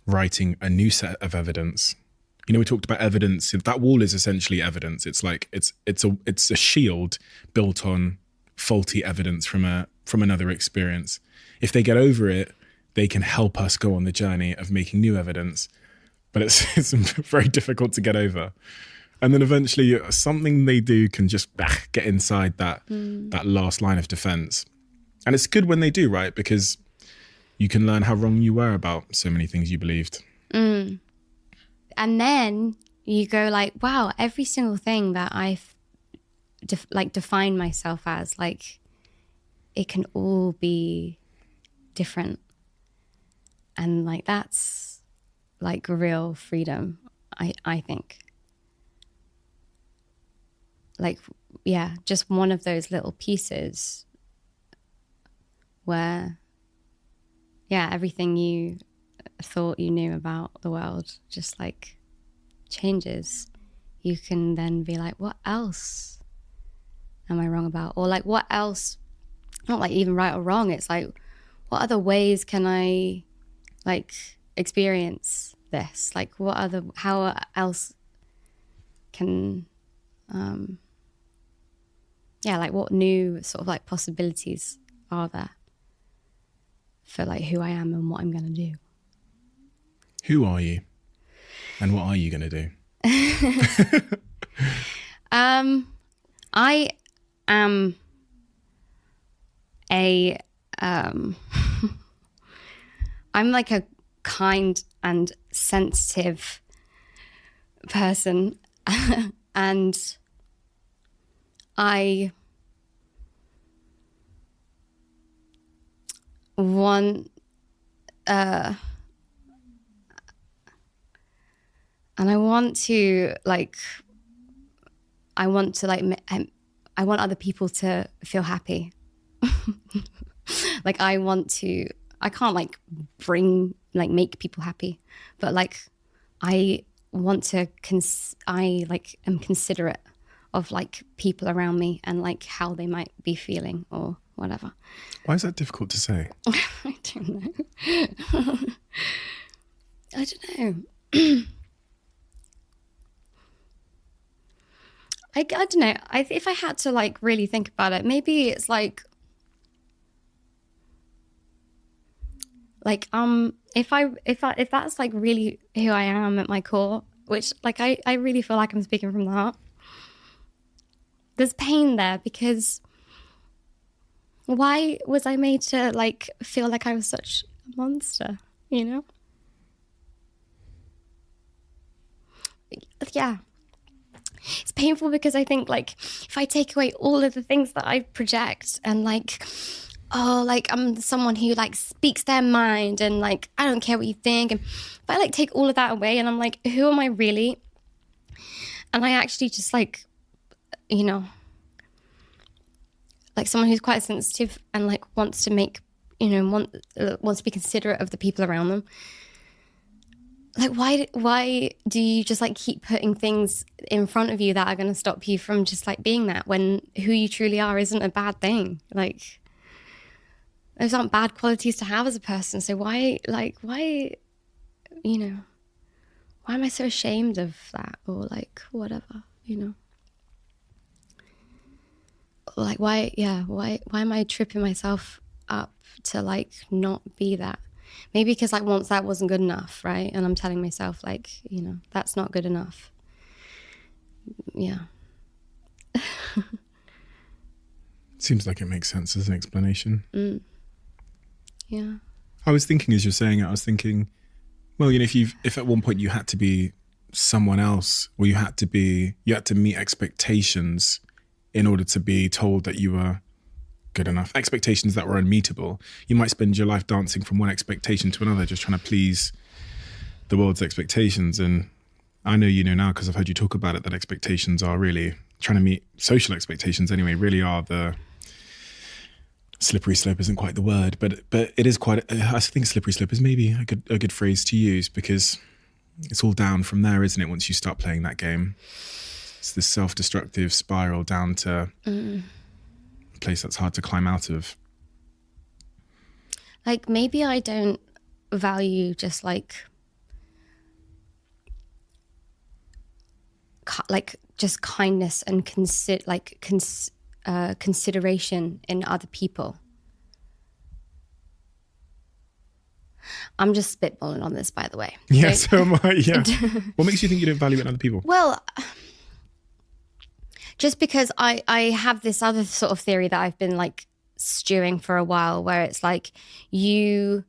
writing a new set of evidence. You know, we talked about evidence. That wall is essentially evidence. It's like it's a shield built on faulty evidence from another experience. If they get over it, they can help us go on the journey of making new evidence. But it's very difficult to get over. And then eventually something they do can just get inside that last line of defense. And it's good when they do, right? Because you can learn how wrong you were about so many things you believed. And then you go like, wow, every single thing that I've defined myself as, like, it can all be different. And like, that's like real freedom, I think. Like, yeah, just one of those little pieces where, yeah, everything you thought you knew about the world just like changes. You can then be like, what else am I wrong about? Or like, what else, not like even right or wrong, it's like, what other ways can I like experience this? Like, how else can, yeah, like what new sort of like possibilities are there for like who I am and what I'm going to do. Who are you? And what are you going to do? I am I'm like a kind and sensitive person. And I want and I want to like I want other people to feel happy. Like I can't like make people happy, but like I want to I like am considerate of like people around me and like how they might be feeling or whatever. Why is that difficult to say? I don't know. I don't know. I don't know. If I had to like really think about it, maybe it's like if that's like really who I am at my core, which like I really feel like I'm speaking from the heart. There's pain there because why was I made to like feel like I was such a monster, you know? Yeah. It's painful because I think like if I take away all of the things that I project and like, oh, like I'm someone who like speaks their mind and like I don't care what you think, and if I like take all of that away and I'm like, who am I really? And I actually just like, you know, like someone who's quite sensitive and like wants to make, you know, wants to be considerate of the people around them. Like, why do you just like keep putting things in front of you that are going to stop you from just like being that when who you truly are isn't a bad thing? Like, those aren't bad qualities to have as a person. So why, you know, why am I so ashamed of that or like whatever, you know? Like, why am I tripping myself up to like not be that? Maybe because like once that wasn't good enough, right? And I'm telling myself like, you know, that's not good enough. Yeah. Seems like it makes sense as an explanation. Yeah. I was thinking as you're saying it, I was thinking, well, you know, if at one point you had to be someone else, or you had to meet expectations in order to be told that you were good enough, expectations that were unmeetable, you might spend your life dancing from one expectation to another, just trying to please the world's expectations. And I know you know now, because I've heard you talk about it, that expectations are really trying to meet social expectations anyway, really are the slippery slope isn't quite the word, but it is quite, I think slippery slope is maybe a good phrase to use, because it's all down from there, isn't it? Once you start playing that game, it's this self-destructive spiral down to place that's hard to climb out of. Like maybe I don't value just like just kindness and consideration in other people. I'm just spitballing on this, by the way. Yeah, so am I. Yeah. What makes you think you don't value it in other people? Well, just because I have this other sort of theory that I've been like stewing for a while, where it's like you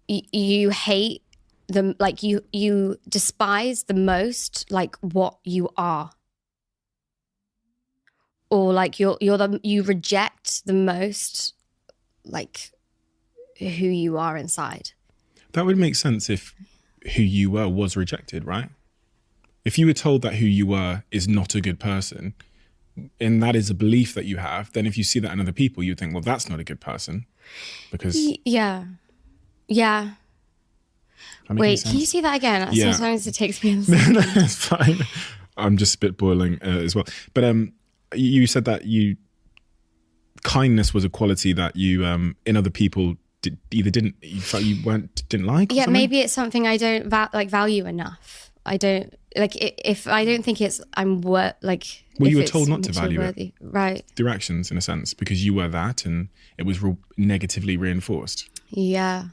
hate them, like you despise the most like what you are, or like you reject the most like who you are inside. That would make sense if who you were was rejected, right? If you were told that who you were is not a good person, and that is a belief that you have, then if you see that in other people, you would think, well, that's not a good person. Because yeah. Wait, can you see that again? Yeah. Sometimes it takes me a No, second. that's fine. I'm just spitballing as well. But you said that kindness was a quality that you in other people didn't like. Yeah, something? maybe it's something I don't value enough. I don't like if I don't think it's like. Well, if you were it's told not to mutually value worthy. Right? Through actions, in a sense, because you were that, and it was negatively reinforced. Yeah.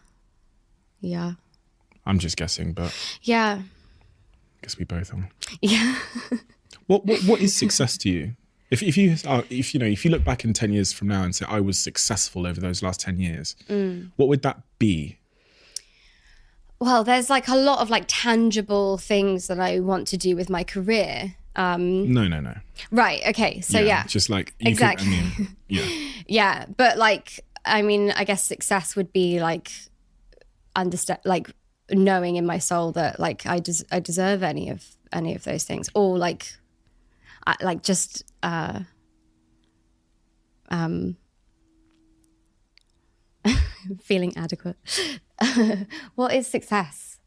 I'm just guessing, but Yeah. I guess we both are. Yeah. What is success to you? If you look back in 10 years from now and say I was successful over those last 10 years, what would that be? Well, there's like a lot of like tangible things that I want to do with my career. No. Right. Okay. So yeah. Just like Exactly. Yeah. But like, I mean, I guess success would be like understand, like knowing in my soul that like I deserve any of those things, or like, just feeling adequate. What is success?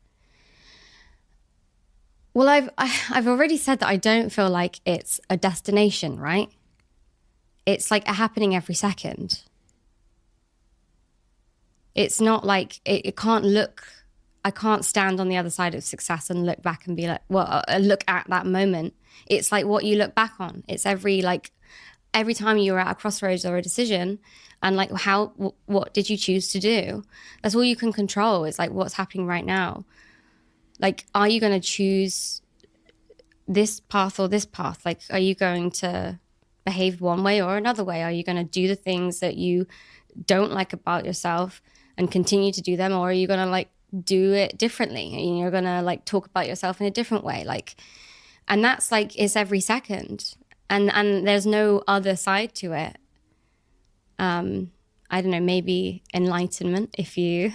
Well, I've already said that I don't feel like it's a destination, right? It's like a happening every second. It's not like it can't look. I can't stand on the other side of success and look back and be like, well, look at that moment. It's like what you look back on. It's every time you're at a crossroads or a decision, and like what did you choose to do? That's all you can control. It's like what's happening right now. Like, are you going to choose this path or this path? Like, are you going to behave one way or another way? Are you going to do the things that you don't like about yourself and continue to do them? Or are you going to like do it differently? And you're going to like talk about yourself in a different way? Like, and that's like, it's every second. And there's no other side to it. I don't know, maybe enlightenment if you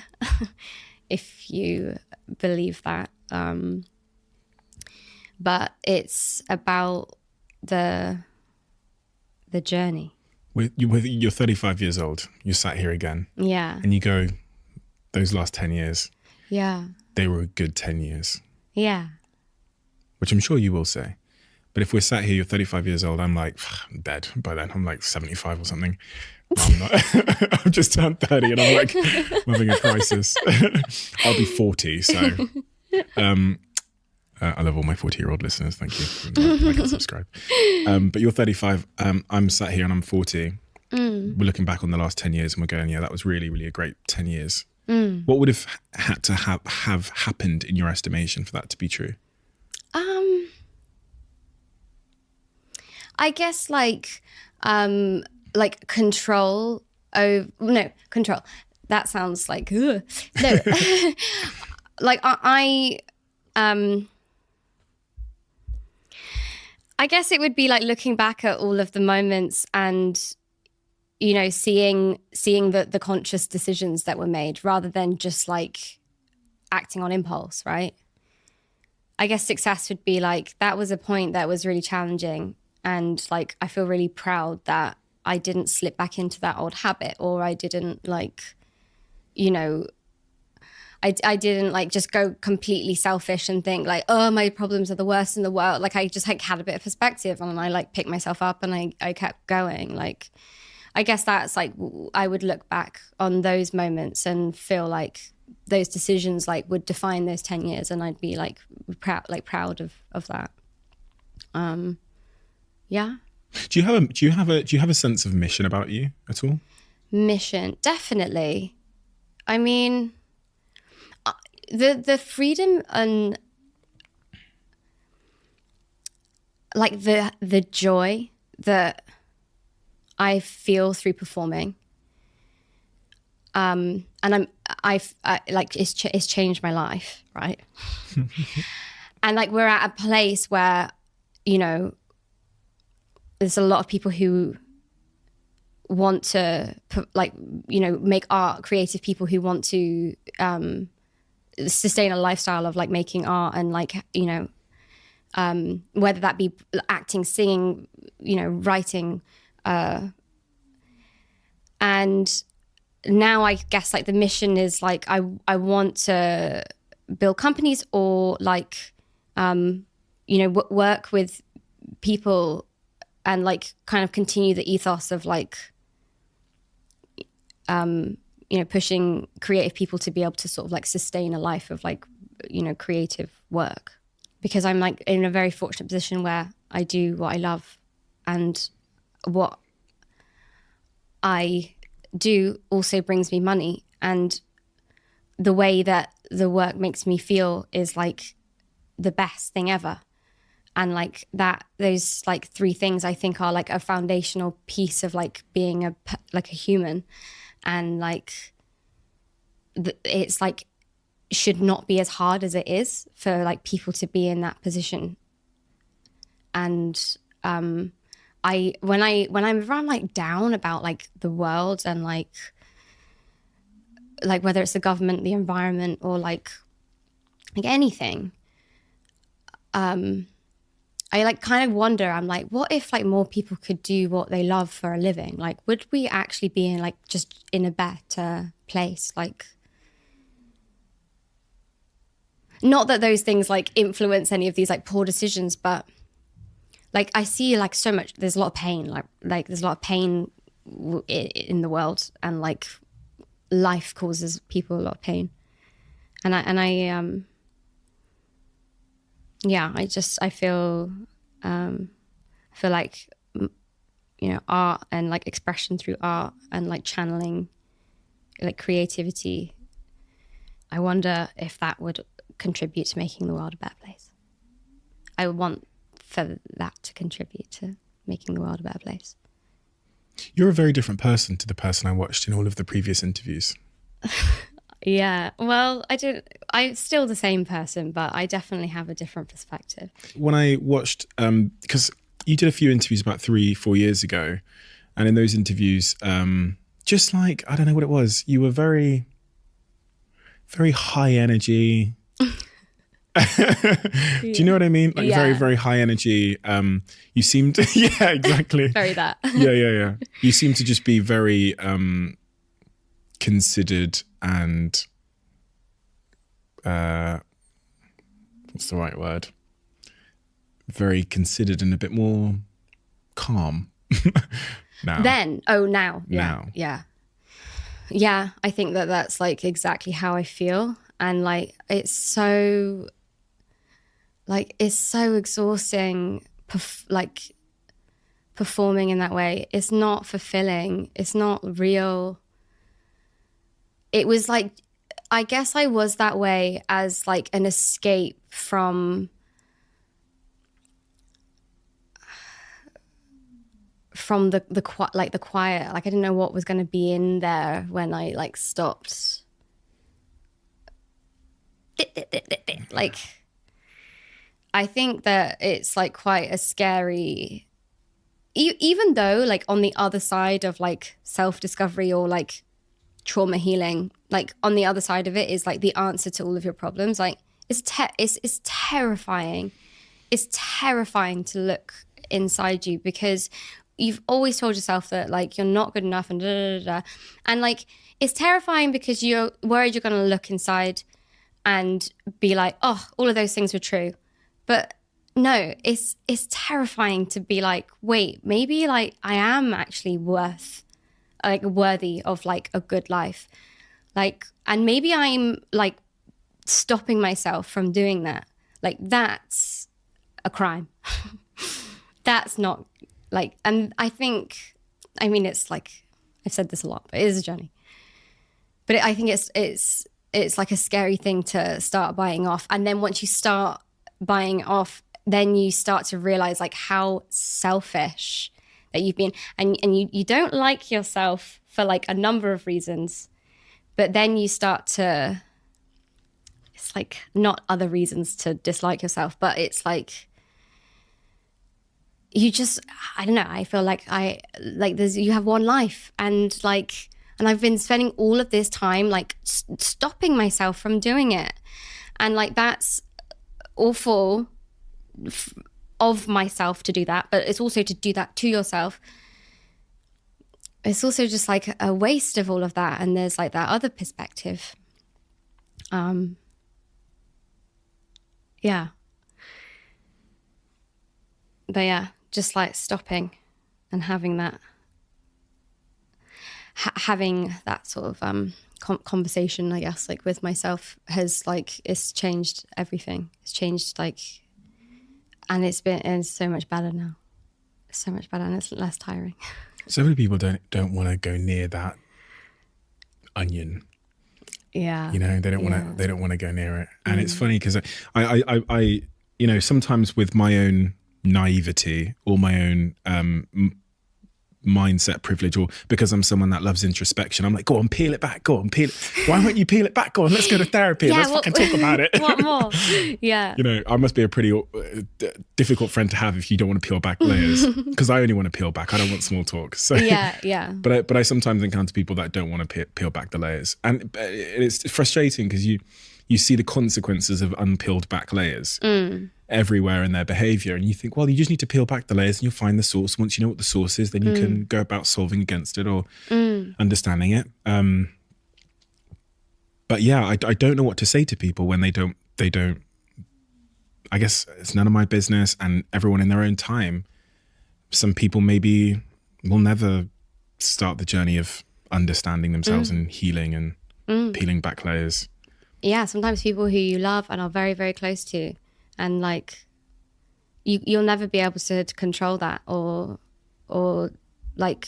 believe that. But it's about the journey. You're 35 years old. You're sat here again. Yeah. And you go, those last 10 years. Yeah. They were a good 10 years. Yeah. Which I'm sure you will say. But if we're sat here, you're 35 years old, I'm like, I'm dead by then. I'm like 75 or something. No, I'm not. I've just turned 30 and I'm like, I'm having a crisis. I'll be 40, so... I love all my 40-year-old listeners. Thank you. Like and subscribe. But you're 35. I'm sat here and I'm 40. We're looking back on the last 10 years and we're going, yeah, that was really, really a great 10 years. What would have had to have happened in your estimation for that to be true? I guess like control. Control. That sounds like, ugh. No. Like I guess it would be like looking back at all of the moments and, you know, seeing the conscious decisions that were made rather than just like acting on impulse, right? I guess success would be like, that was a point that was really challenging. And like, I feel really proud that I didn't slip back into that old habit, or I didn't like, you know, I didn't like just go completely selfish and think like, oh, my problems are the worst in the world. Like I just like had a bit of perspective and I like picked myself up and I kept going. Like, I guess that's like, I would look back on those moments and feel like those decisions like would define those 10 years and I'd be like proud of that. Yeah. Do you have a sense of mission about you at all? Mission, definitely. I mean, the freedom and like the joy that I feel through performing, and I like it's changed my life, right? And like we're at a place where, you know, there's a lot of people who want to like, you know, make art, creative people who want to sustain a lifestyle of like making art and like, you know, whether that be acting, singing, you know, writing, and now I guess like the mission is like I want to build companies or like you know, work with people and like kind of continue the ethos of like you know, pushing creative people to be able to sort of like sustain a life of like, you know, creative work, because I'm like in a very fortunate position where I do what I love and what I do also brings me money, and the way that the work makes me feel is like the best thing ever. And like that, those like three things I think are like a foundational piece of like being a human. And like it's like should not be as hard as it is for like people to be in that position. And when I'm around like down about like the world and like whether it's the government, the environment, or like anything, I like kind of wonder, I'm like, what if like more people could do what they love for a living? Like, would we actually be in like just in a better place? Like, not that those things like influence any of these like poor decisions, but like I see like so much, there's a lot of pain, like there's a lot of pain in the world, and like life causes people a lot of pain. And I feel like, you know, art and like expression through art and like channeling like creativity, I wonder if that would contribute to making the world a better place. I would want for that to contribute to making the world a better place. You're a very different person to the person I watched in all of the previous interviews. Yeah, well, I'm still the same person, but I definitely have a different perspective. When I watched, because you did a few interviews about 3-4 years ago, and in those interviews, just like, I don't know what it was, you were very, very high energy. Do you know what I mean? Like very, very high energy. You seemed, yeah, exactly. Very that. Yeah. You seem to just be very considered and what's the right word? Very considered and a bit more calm now. Now. Yeah, I think that that's like exactly how I feel. And like it's so exhausting performing in that way. It's not fulfilling. It's not real. It was like, I guess I was that way as like an escape from the quiet. Like I didn't know what was going to be in there when I like stopped. Like, I think that it's like quite a scary, even though like on the other side of like self-discovery or like trauma healing, like on the other side of it is like the answer to all of your problems. Like it's terrifying. It's terrifying to look inside you because you've always told yourself that like you're not good enough and da da da da. And like it's terrifying because you're worried you're going to look inside and be like, oh, all of those things were true. But no, it's terrifying to be like, wait, maybe like I am actually worthy of like a good life. Like, and maybe I'm like stopping myself from doing that. Like that's a crime. That's not like, and I think, I mean, it's like, I've said this a lot, but it is a journey. But I think it's like a scary thing to start buying off. And then once you start buying off, then you start to realize like how selfish that you've been. And you don't like yourself for like a number of reasons. But then you start to, it's like not other reasons to dislike yourself, but it's like, you just, I don't know, I feel like you have one life and I've been spending all of this time like stopping myself from doing it. And like that's awful of myself to do that, but it's also to do that to yourself. It's also just like a waste of all of that. And there's like that other perspective. Yeah. But yeah, just like stopping and having that sort of conversation, I guess, like with myself has like, it's changed everything. It's changed like, and it's so much better now. It's so much better and it's less tiring. So many people don't want to go near that onion Yeah. You know, they don't want to go near it. And it's funny because I you know, sometimes with my own naivety or my own mindset privilege, or because I'm someone that loves introspection, I'm like, go on, peel it back, go on, peel it. Why won't you peel it back? Go on, let's go to therapy. Let's fucking talk about it. What more? Yeah. You know, I must be a pretty difficult friend to have if you don't want to peel back layers, because I only want to peel back. I don't want small talk. So Yeah. But I sometimes encounter people that don't want to peel back the layers, and it's frustrating because you see the consequences of unpeeled back layers everywhere in their behavior, and you think, well, you just need to peel back the layers and you'll find the source. Once you know what the source is, then you can go about solving against it or understanding it. But yeah, I don't know what to say to people when they don't. I guess it's none of my business, and everyone in their own time. Some people maybe will never start the journey of understanding themselves and healing and peeling back layers. Yeah, sometimes people who you love and are very, very close to, and like you'll never be able to control that or like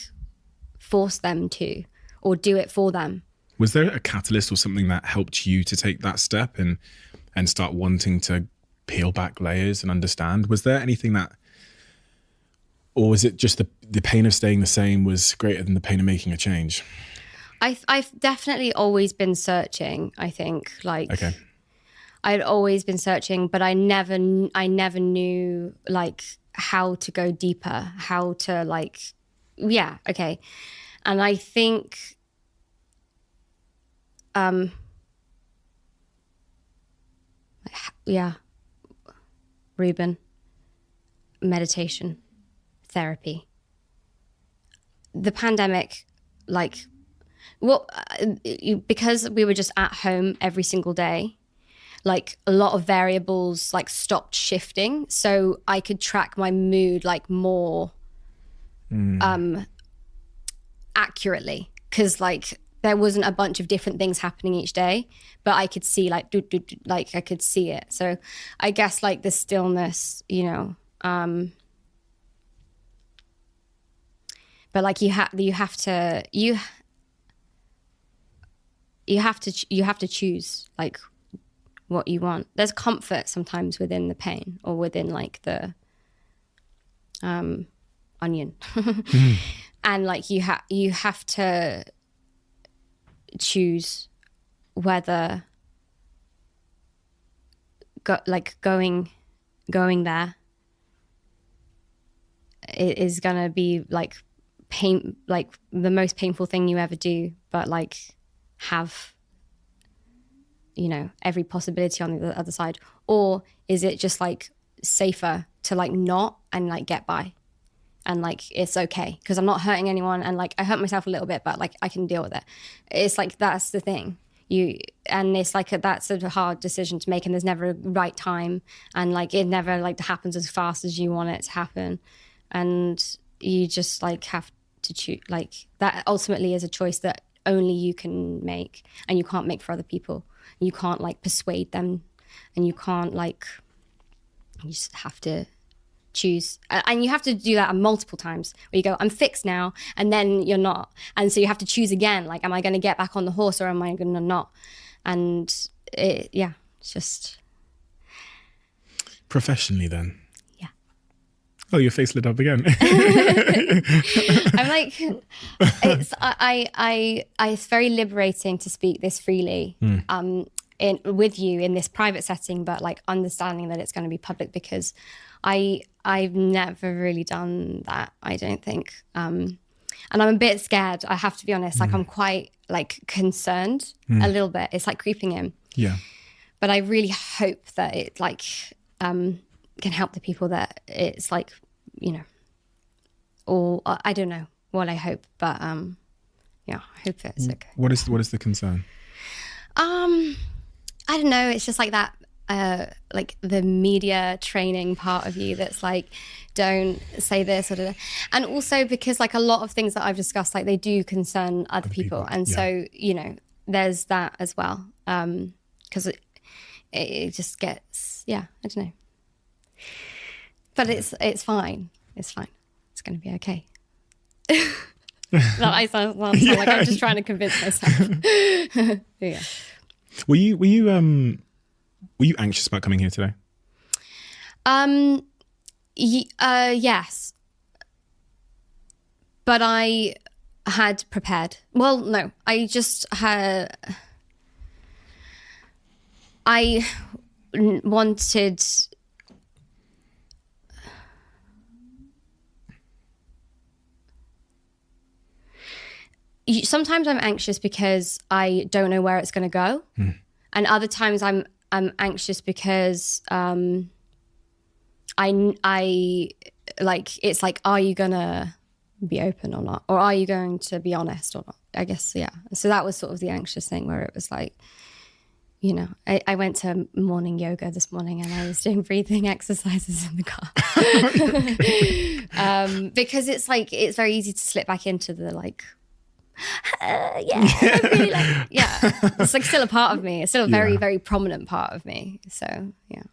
force them to or do it for them. Was there a catalyst or something that helped you to take that step and start wanting to peel back layers and understand? Was there anything that, or was it just the pain of staying the same was greater than the pain of making a change? I've definitely always been searching, I think. Like, okay. I'd always been searching, but I never knew like how to go deeper, how to like, yeah, okay. And I think, yeah, Ruben, meditation, therapy. The pandemic, like, well, because we were just at home every single day, like a lot of variables like stopped shifting, so I could track my mood like more accurately, because like there wasn't a bunch of different things happening each day, but I could see like like I could see it. So I guess like the stillness, you know, but like you have to choose like what you want. There's comfort sometimes within the pain or within like the onion. And like you have to choose whether going there is gonna be like pain, like the most painful thing you ever do, but like have, you know, every possibility on the other side, or is it just like safer to like not and like get by and like it's okay because I'm not hurting anyone, and like I hurt myself a little bit but like I can deal with it. It's like that's the thing, it's like that's a hard decision to make, and there's never a right time, and like it never like happens as fast as you want it to happen, and you just like have to choose. Like that ultimately is a choice that only you can make, and you can't make for other people. You can't like persuade them, and you can't like, you just have to choose. And you have to do that multiple times where you go, I'm fixed now, and then you're not. And so you have to choose again, like, am I going to get back on the horse or am I going to not? And it's just. Professionally then? Yeah. Oh, your face lit up again. I'm like, it's very liberating to speak this freely with you in this private setting, but like understanding that it's going to be public, because I've never really done that, I don't think. And I'm a bit scared, I have to be honest. Like I'm quite like concerned a little bit. It's like creeping in. Yeah. But I really hope that it like can help the people that it's like, you know, or I don't know what I hope, but yeah, I hope it's okay. What is the concern? I don't know. It's just like that, like the media training part of you that's like, don't say this or that. And also because like a lot of things that I've discussed, like they do concern other people. And so, you know, there's that as well. Because it just gets, I don't know. But it's fine. It's fine. It's going to be okay. I sound like I'm just trying to convince myself. Yeah. Were you anxious about coming here today? Yes. But I had prepared. Well, no, I just had... I wanted... Sometimes I'm anxious because I don't know where it's going to go. And other times I'm anxious because I like, it's like, are you going to be open or not? Or are you going to be honest or not? I guess, yeah. So that was sort of the anxious thing where it was like, you know, I went to morning yoga this morning and I was doing breathing exercises in the car. Because it's like, it's very easy to slip back into the like, I really like, it's like still a part of me. It's still a very, very prominent part of me. So, yeah.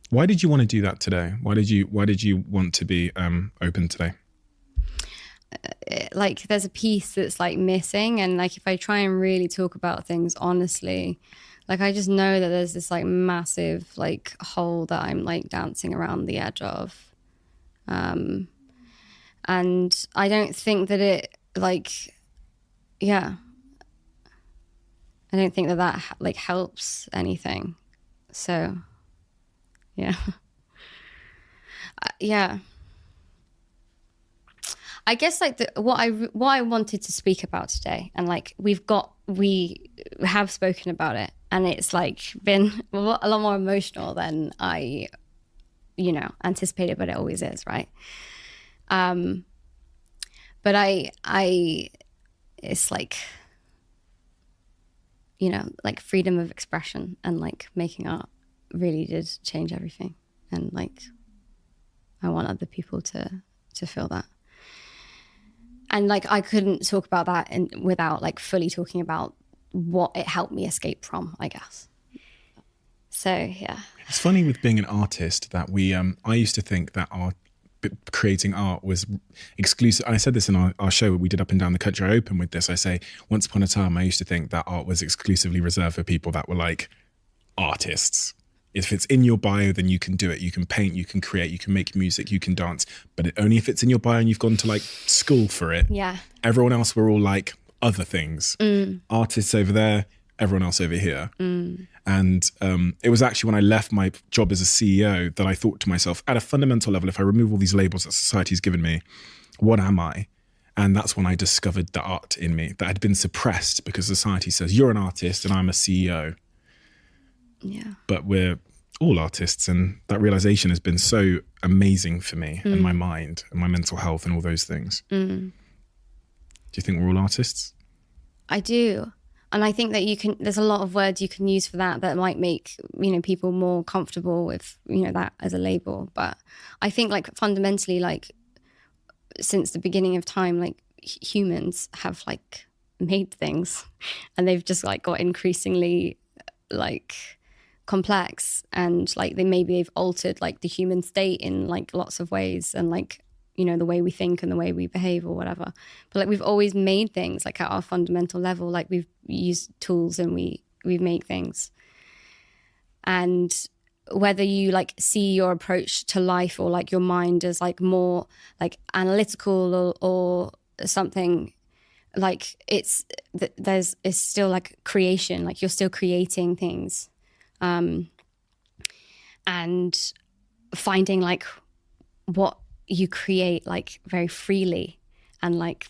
Why did you want to do that today? Why did you want to be open today? Like there's a piece that's like missing, and like if I try and really talk about things honestly, like I just know that there's this like massive like hole that I'm like dancing around the edge of, and I don't think that it like, I don't think that like helps anything. So, yeah. I guess like what I wanted to speak about today, and like we have spoken about it, and it's like been a lot more emotional than I, anticipated, but it always is, right? But it's like, like freedom of expression and like making art really did change everything, and like I want other people to feel that. And like I couldn't talk about that without like fully talking about what it helped me escape from, I guess. So yeah. It's funny with being an artist that I used to think that creating art was exclusive. I said this in our show we did Up and Down the Country. I opened with this. I say, once upon a time, I used to think that art was exclusively reserved for people that were like artists. If it's in your bio, then you can do it. You can paint, you can create, you can make music, you can dance. But only if it's in your bio and you've gone to like school for it. Yeah. Everyone else, we're all like other things. Artists over there, everyone else over here. And it was actually when I left my job as a CEO that I thought to myself, at a fundamental level, if I remove all these labels that society's given me, what am I? And that's when I discovered the art in me that had been suppressed because society says, you're an artist and I'm a CEO. Yeah. But we're all artists, and that realization has been so amazing for me and my mind and my mental health and all those things. Do you think we're all artists? I do. And I think that there's a lot of words you can use for that might make, people more comfortable with, that as a label. But I think like fundamentally, like since the beginning of time, like humans have like made things, and they've just like got increasingly like complex, and like they've altered like the human state in like lots of ways, and like the way we think and the way we behave or whatever. But like we've always made things like at our fundamental level, like we've used tools and we make things. And whether you like see your approach to life or like your mind as like more like analytical or something, like it's still like creation, like you're still creating things. And finding like what you create like very freely, and like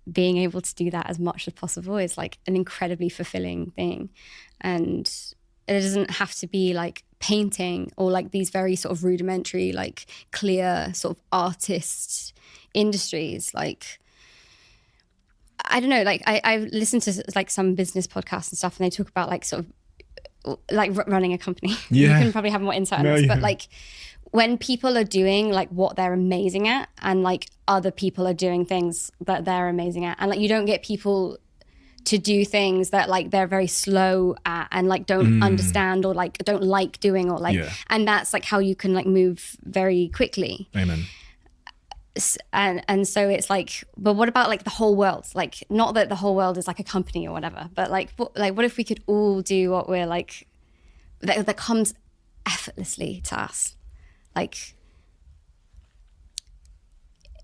being able to do that as much as possible is like an incredibly fulfilling thing. And it doesn't have to be like painting or like these very sort of rudimentary, like clear sort of artist industries. Like, I don't know, like I've listened to like some business podcasts and stuff, and they talk about like sort of like running a company. You can probably have more insight on this, but like when people are doing like what they're amazing at, and like other people are doing things that they're amazing at, and like you don't get people to do things that like they're very slow at and like don't understand or like don't like doing, or like and that's like how you can like move very quickly. Amen. and so it's like, but what about like the whole world? Like, not that the whole world is like a company or whatever, but like what if we could all do what we're like, that comes effortlessly to us, like,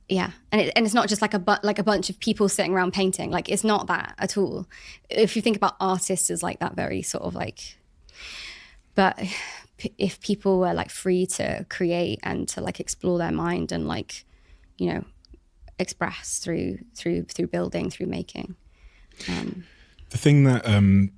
yeah. And it's not just like a bunch of people sitting around painting. Like, it's not that at all. If you think about artists as like that very sort of like, but if people were like free to create and to like explore their mind and like, you know, express through building, through making. The thing that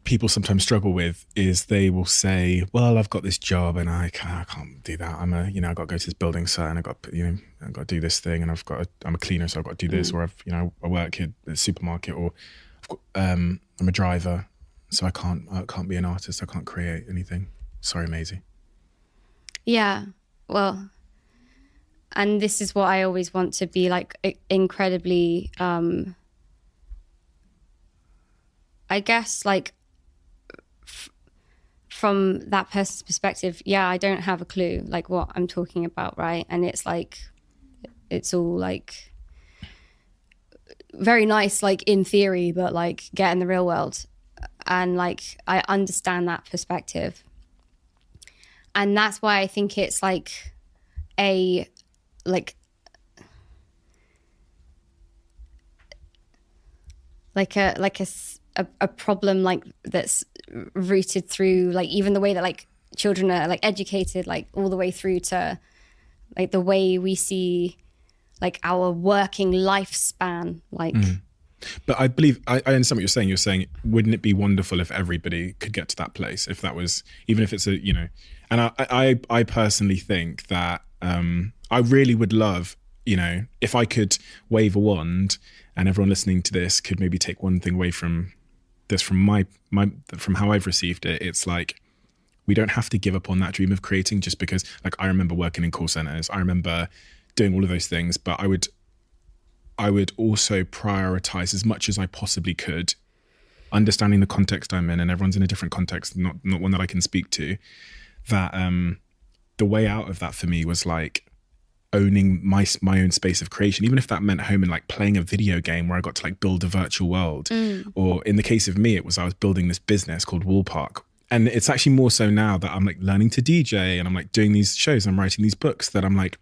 people sometimes struggle with is they will say, well, I've got this job and I can't do that. I've got to go to this building site and I've got to do this thing, and I'm a cleaner, so I've got to do this, or I work at the supermarket, or I'm a driver, so I can't be an artist. I can't create anything. Sorry, Maisie. Yeah, well, and this is what I always want to be like, incredibly, I guess, like, from that person's perspective, yeah, I don't have a clue, like, what I'm talking about, right? And it's like, it's all, like, very nice, like, in theory, but, like, get in the real world. And, like, I understand that perspective. And that's why I think it's, like, a problem, like, that's rooted through, like, even the way that, like, children are, like, educated, like, all the way through to, like, the way we see, like, our working lifespan, like. But I believe I understand what you're saying. You're saying, wouldn't it be wonderful if everybody could get to that place? If that was, even if it's a, and I personally think that I really would love, if I could wave a wand and everyone listening to this could maybe take one thing away from this, from from how I've received it. It's like, we don't have to give up on that dream of creating just because, like, I remember working in call centers. I remember doing all of those things, but I would also prioritize as much as I possibly could, understanding the context I'm in, and everyone's in a different context, not one that I can speak to, that the way out of that for me was like owning my own space of creation, even if that meant home and like playing a video game where I got to like build a virtual world. Or in the case of me, it was I was building this business called Wall Park. And it's actually more so now that I'm like learning to DJ and I'm like doing these shows, I'm writing these books, that I'm like,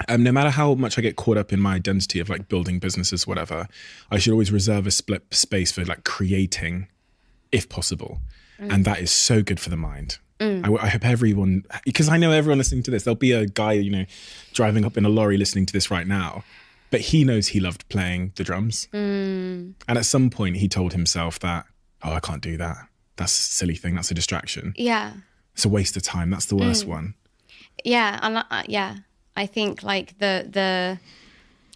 no matter how much I get caught up in my identity of like building businesses, whatever, I should always reserve a split space for like creating, if possible. And that is so good for the mind. I hope everyone, because I know everyone listening to this, there'll be a guy, driving up in a lorry listening to this right now, but he knows he loved playing the drums. And at some point he told himself that, I can't do that. That's a silly thing. That's a distraction. Yeah. It's a waste of time. That's the worst one. Yeah. And yeah. I think like the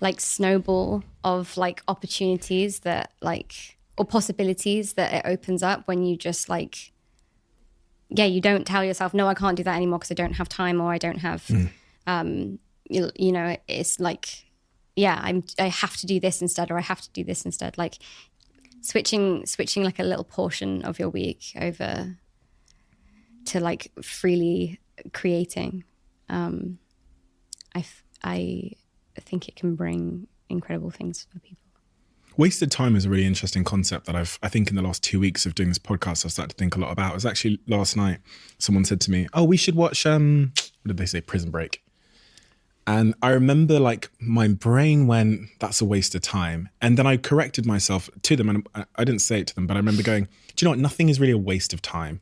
like snowball of like opportunities that like, or possibilities that it opens up when you just like, you don't tell yourself, no, I can't do that anymore because I don't have time, or I don't have, it's like, I have to do this instead, or I have to do this instead. Like switching like a little portion of your week over to like freely creating. I think it can bring incredible things for people. Wasted time is a really interesting concept that I think in the last 2 weeks of doing this podcast, I've started to think a lot about. It was actually last night, someone said to me, we should watch, what did they say? Prison Break. And I remember like my brain went, that's a waste of time. And then I corrected myself to them, and I didn't say it to them, but I remember going, do you know what? Nothing is really a waste of time.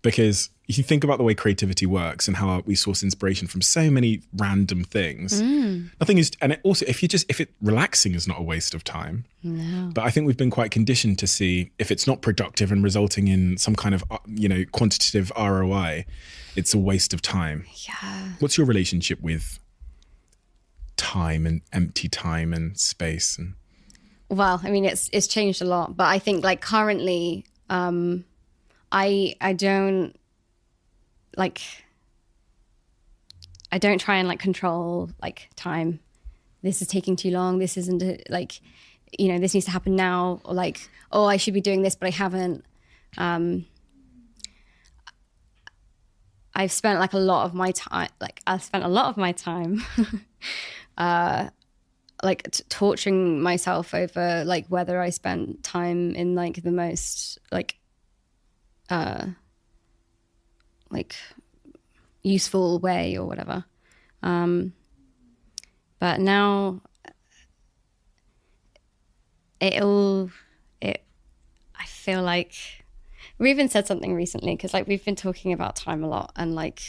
Because if you think about the way creativity works and how we source inspiration from so many random things, nothing is, and it also, if it relaxing is not a waste of time. No. But I think we've been quite conditioned to see if it's not productive and resulting in some kind of, quantitative ROI, it's a waste of time. Yeah. What's your relationship with time and empty time and space? Well, I mean, it's changed a lot, but I think like currently, I don't try and like control like time. This is taking too long. This isn't like, this needs to happen now, or like, I should be doing this, but I haven't. I've spent a lot of my time like torturing myself over like whether I spent time in like the most like useful way or whatever. But now I feel like we even said something recently, because like we've been talking about time a lot, and like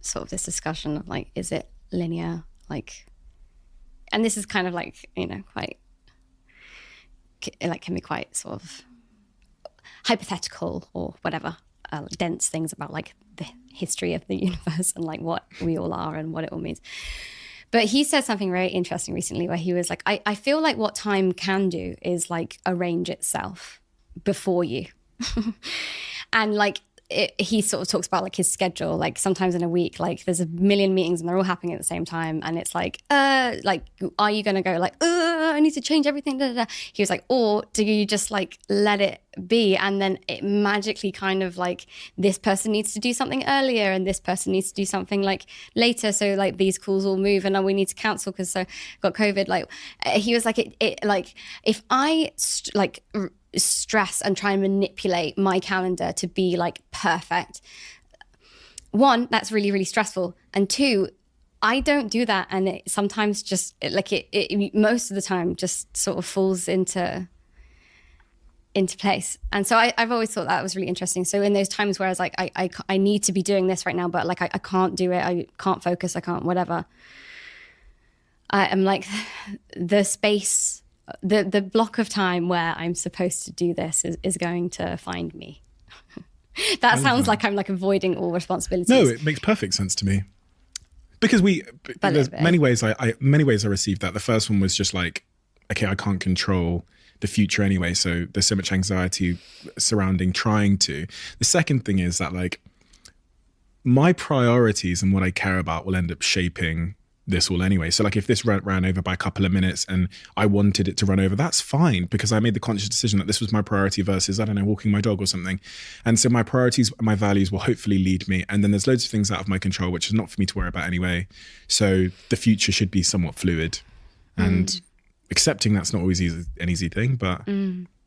sort of this discussion of like, is it linear? Like, and this is kind of like, you know, quite like can be quite sort of hypothetical or whatever, dense things about like the history of the universe and like what we all are and what it all means. But he said something very interesting recently where he was like, I feel like what time can do is like arrange itself before you. And like he sort of talks about like his schedule, like sometimes in a week, like there's a million meetings and they're all happening at the same time. And it's like are you going to go like, I need to change everything? Da, da, da. He was like, or do you just like let it be? And then it magically kind of like, this person needs to do something earlier and this person needs to do something like later. So like these calls will move and then we need to cancel because so got COVID. Like he was like, it like if I stress and try and manipulate my calendar to be like perfect, one, that's really, really stressful. And two, I don't do that. And it sometimes just it most of the time just sort of falls into place. And so I've always thought that was really interesting. So in those times where I was like, I need to be doing this right now, but like, I can't do it. I can't focus. I can't, whatever. I'm like the space, the block of time where I'm supposed to do this is going to find me. That sounds like I'm like avoiding all responsibilities. No, it makes perfect sense to me. Because there's many ways I received that. The first one was just like, okay, I can't control the future anyway, so there's so much anxiety surrounding trying to. The second thing is that like my priorities and what I care about will end up shaping this all anyway. So like if this ran over by a couple of minutes and I wanted it to run over, that's fine, because I made the conscious decision that this was my priority versus, I don't know, walking my dog or something. And so my priorities, my values will hopefully lead me. And then there's loads of things out of my control, which is not for me to worry about anyway. So the future should be somewhat fluid. And accepting that's not always an easy thing, but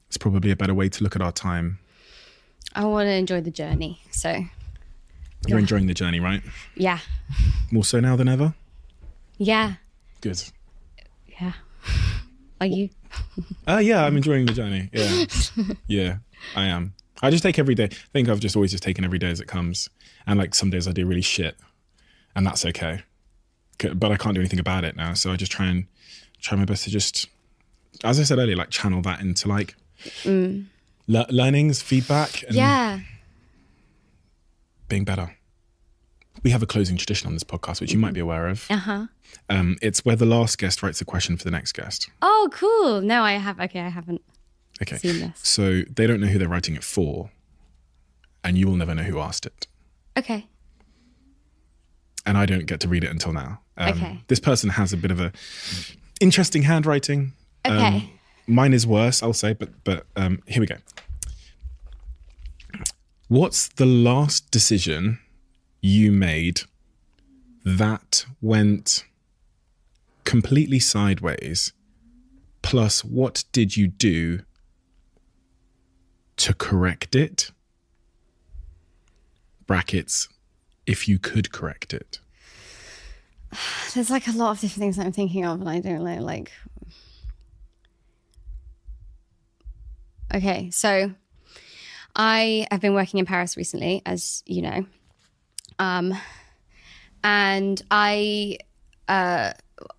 it's probably a better way to look at our time. I want to enjoy the journey. So you're enjoying the journey, right? Yeah. More so now than ever? Yeah. Good. Yeah. Are you? Yeah, I'm enjoying the journey. Yeah. Yeah, I am. I just take every day. I think I've just always taken every day as it comes. And like some days I do really shit and that's okay. But I can't do anything about it now. So I just try my best to just, as I said earlier, like channel that into like learnings, feedback, and being better. We have a closing tradition on this podcast, which you might be aware of. It's where the last guest writes a question for the next guest. Oh, cool. No, I haven't seen this. So they don't know who they're writing it for, and you will never know who asked it. Okay. And I don't get to read it until now. Okay. This person has a bit of a interesting handwriting. Okay. Mine is worse, I'll say, but here we go. What's the last decision you made that went completely sideways, plus what did you do to correct it? Brackets, if you could correct it. There's like a lot of different things that I'm thinking of and I don't know, like... Okay, so I have been working in Paris recently, as you know. And I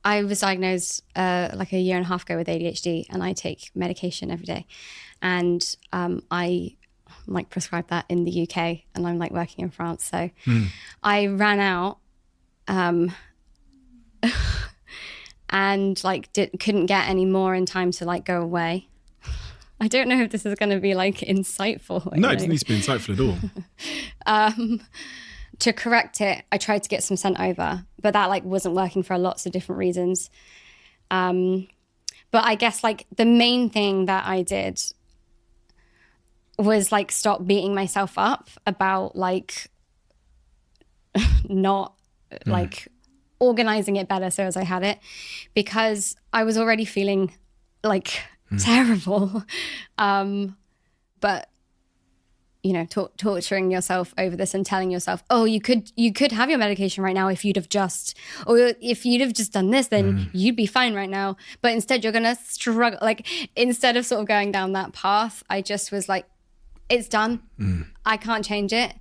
was diagnosed like a year and a half ago with ADHD, and I take medication every day. And I like prescribed that in the UK, and I'm like working in France. So I ran out and like couldn't get any more in time to like go away. I don't know if this is going to be like insightful. No, it doesn't need to be insightful at all. To correct it, I tried to get some sent over, but that like wasn't working for lots of different reasons. But I guess like the main thing that I did was like stop beating myself up about like not like organizing it better so as I had it, because I was already feeling like terrible. But you know, torturing yourself over this and telling yourself, oh, you could have your medication right now if you'd have just done this, then you'd be fine right now. But instead you're gonna struggle. Like, instead of sort of going down that path, I just was like, it's done. I can't change it.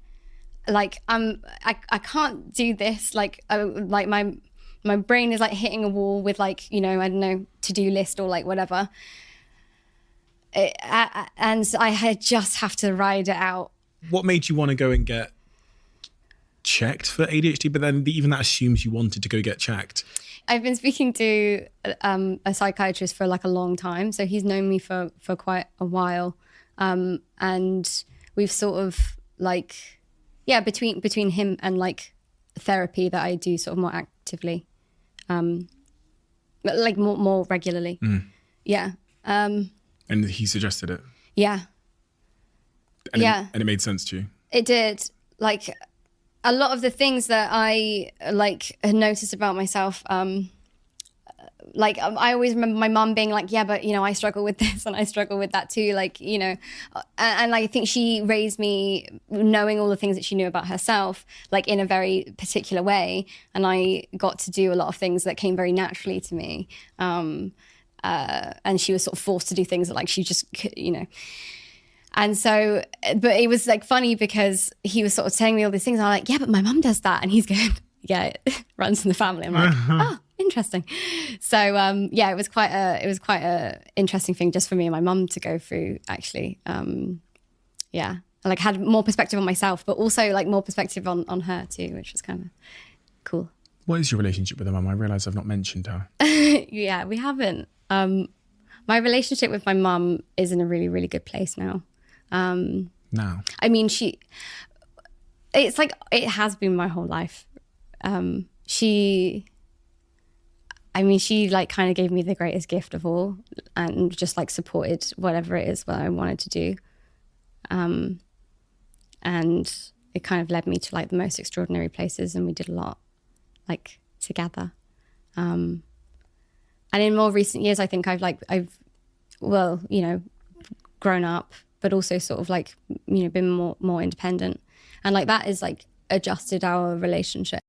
Like, I can't do this. Like my brain is like hitting a wall with, like, you know, I don't know, to-do list or like whatever. And I had just have to ride it out. What made you want to go and get checked for ADHD? But then even that assumes you wanted to go get checked. I've been speaking to a psychiatrist for like a long time. So he's known me for quite a while. And we've sort of like, yeah, between him and like therapy that I do sort of more actively, like more regularly. Yeah. And he suggested it. Yeah. And yeah. And it made sense to you. It did. Like, a lot of the things that I like had noticed about myself, like I always remember my mum being like, yeah, but you know, I struggle with this and I struggle with that too. Like, you know, and I think she raised me knowing all the things that she knew about herself, like in a very particular way. And I got to do a lot of things that came very naturally to me. And she was sort of forced to do things that like she just, you know. And so, but it was like funny because he was sort of telling me all these things. And I'm like, yeah, but my mum does that. And he's going, yeah, it runs in the family. I'm like, oh, interesting. So yeah, it was quite a interesting thing just for me and my mum to go through, actually. Yeah, I like had more perspective on myself, but also like more perspective on her too, which was kind of cool. What is your relationship with her mum? I realise I've not mentioned her. Yeah, we haven't. My relationship with my mum is in a really, really good place now. Now? I mean, it's like, it has been my whole life. She like kind of gave me the greatest gift of all and just like supported whatever it is that I wanted to do. And it kind of led me to like the most extraordinary places, and we did a lot like together. And in more recent years, I think I've well, you know, grown up, but also sort of like, you know, been more independent. And like that is like adjusted our relationship.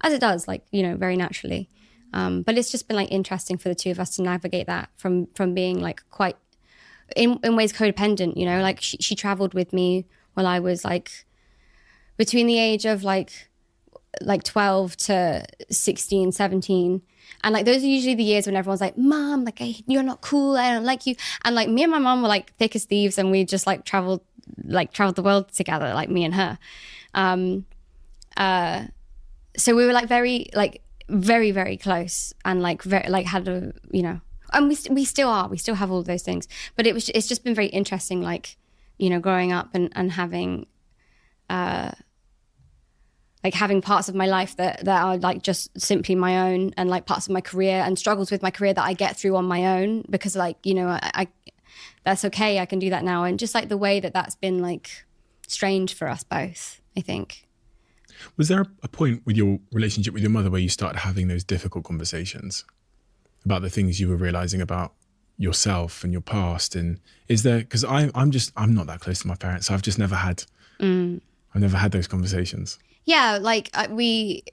As it does, like, you know, very naturally. But it's just been like interesting for the two of us to navigate that from being like quite in ways codependent, you know, like she traveled with me while I was like between the age of like 12 to 16, 17. And like those are usually the years when everyone's like, Mom, like you're not cool, I don't like you. And like me and my mom were like thick as thieves, and we just like traveled the world together, like me and her. So we were like very, very close, and like very, like had a, you know, and we still are. We still have all of those things. But it's just been very interesting, like, you know, growing up and having, like having parts of my life that are like just simply my own, and like parts of my career and struggles with my career that I get through on my own because, like, you know, I that's okay. I can do that now. And just like the way that's been like strange for us both, I think. Was there a point with your relationship with your mother where you started having those difficult conversations about the things you were realizing about yourself and your past? And is there, because I'm not that close to my parents, so I've just never had, I've I've never had those conversations. Yeah, like we've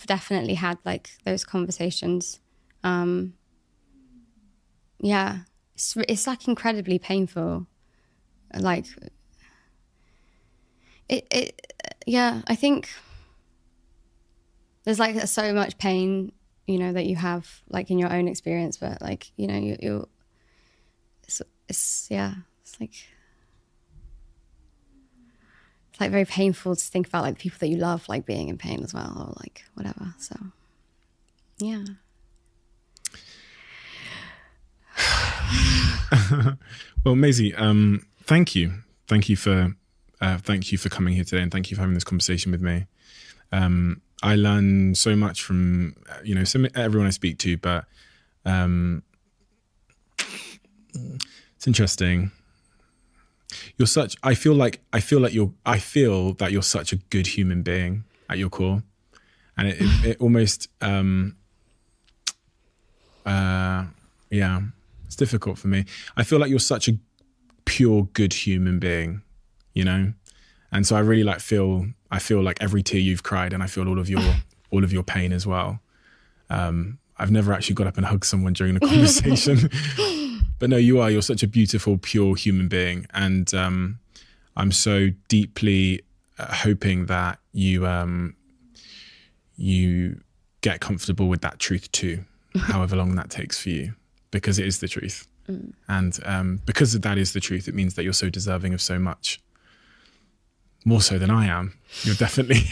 definitely had like those conversations. Yeah, it's like incredibly painful. Like yeah, I think there's like so much pain, you know, that you have like in your own experience, but like, you know, you're it's like very painful to think about like the people that you love like being in pain as well, or like whatever. So yeah. Well, Maisie, thank you for coming here today, and thank you for having this conversation with me. I learn so much from everyone I speak to, but it's interesting. I feel that you're such a good human being at your core, and it almost it's difficult for me. I feel like you're such a pure good human being, you know, and so I really feel like every tear you've cried, and I feel all of your pain as well. I've never actually got up and hugged someone during a conversation. But no, you're such a beautiful, pure human being. And I'm so deeply hoping that you get comfortable with that truth too, however long that takes for you, because it is the truth. And because that is the truth, it means that you're so deserving of so much. More so than I am. You're definitely,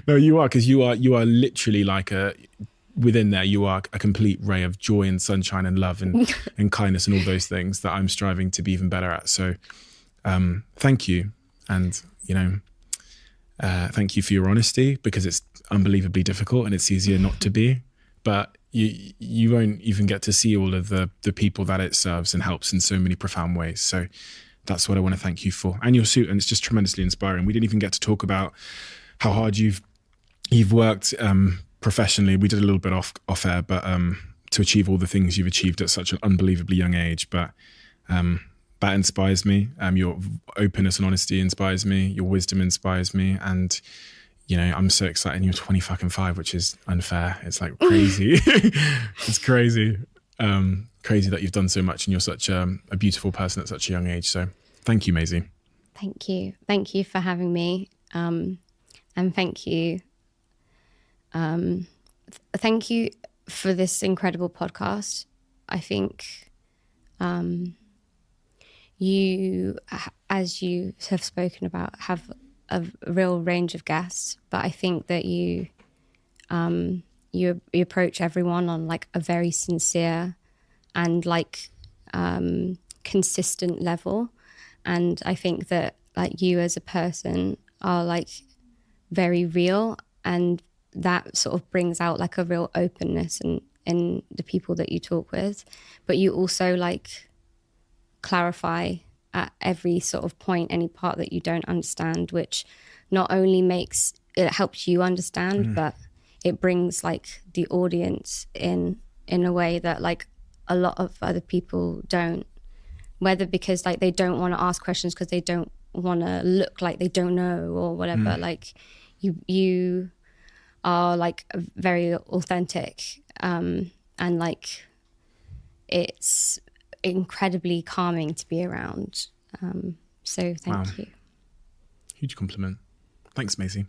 no, you are, because you are literally like within there, you are a complete ray of joy and sunshine and love and kindness and all those things that I'm striving to be even better at. So thank you. And, thank you for your honesty, because it's unbelievably difficult and it's easier not to be. But you won't even get to see all of the people that it serves and helps in so many profound ways. So that's what I want to thank you for, and your suit. And it's just tremendously inspiring. We didn't even get to talk about how hard you've worked professionally. We did a little bit off air, but to achieve all the things you've achieved at such an unbelievably young age. But that inspires me. Your openness and honesty inspires me. Your wisdom inspires me. And, I'm so excited. You're 25, which is unfair. It's like crazy. It's crazy. Crazy that you've done so much, and you're such a beautiful person at such a young age. So thank you, Maisie. Thank you for having me, and thank you for this incredible podcast. I think you, as you have spoken about, have a real range of guests, but I think that you approach everyone on like a very sincere and like consistent level. And I think that like you as a person are like very real, and that sort of brings out like a real openness in the people that you talk with. But you also like clarify at every sort of point any part that you don't understand, which not only helps you understand, but it brings like the audience in a way that like a lot of other people don't, whether because like they don't want to ask questions because they don't want to look like they don't know or whatever. Like you are like very authentic, and like it's incredibly calming to be around. So thank you. Huge compliment. Thanks, Maisie.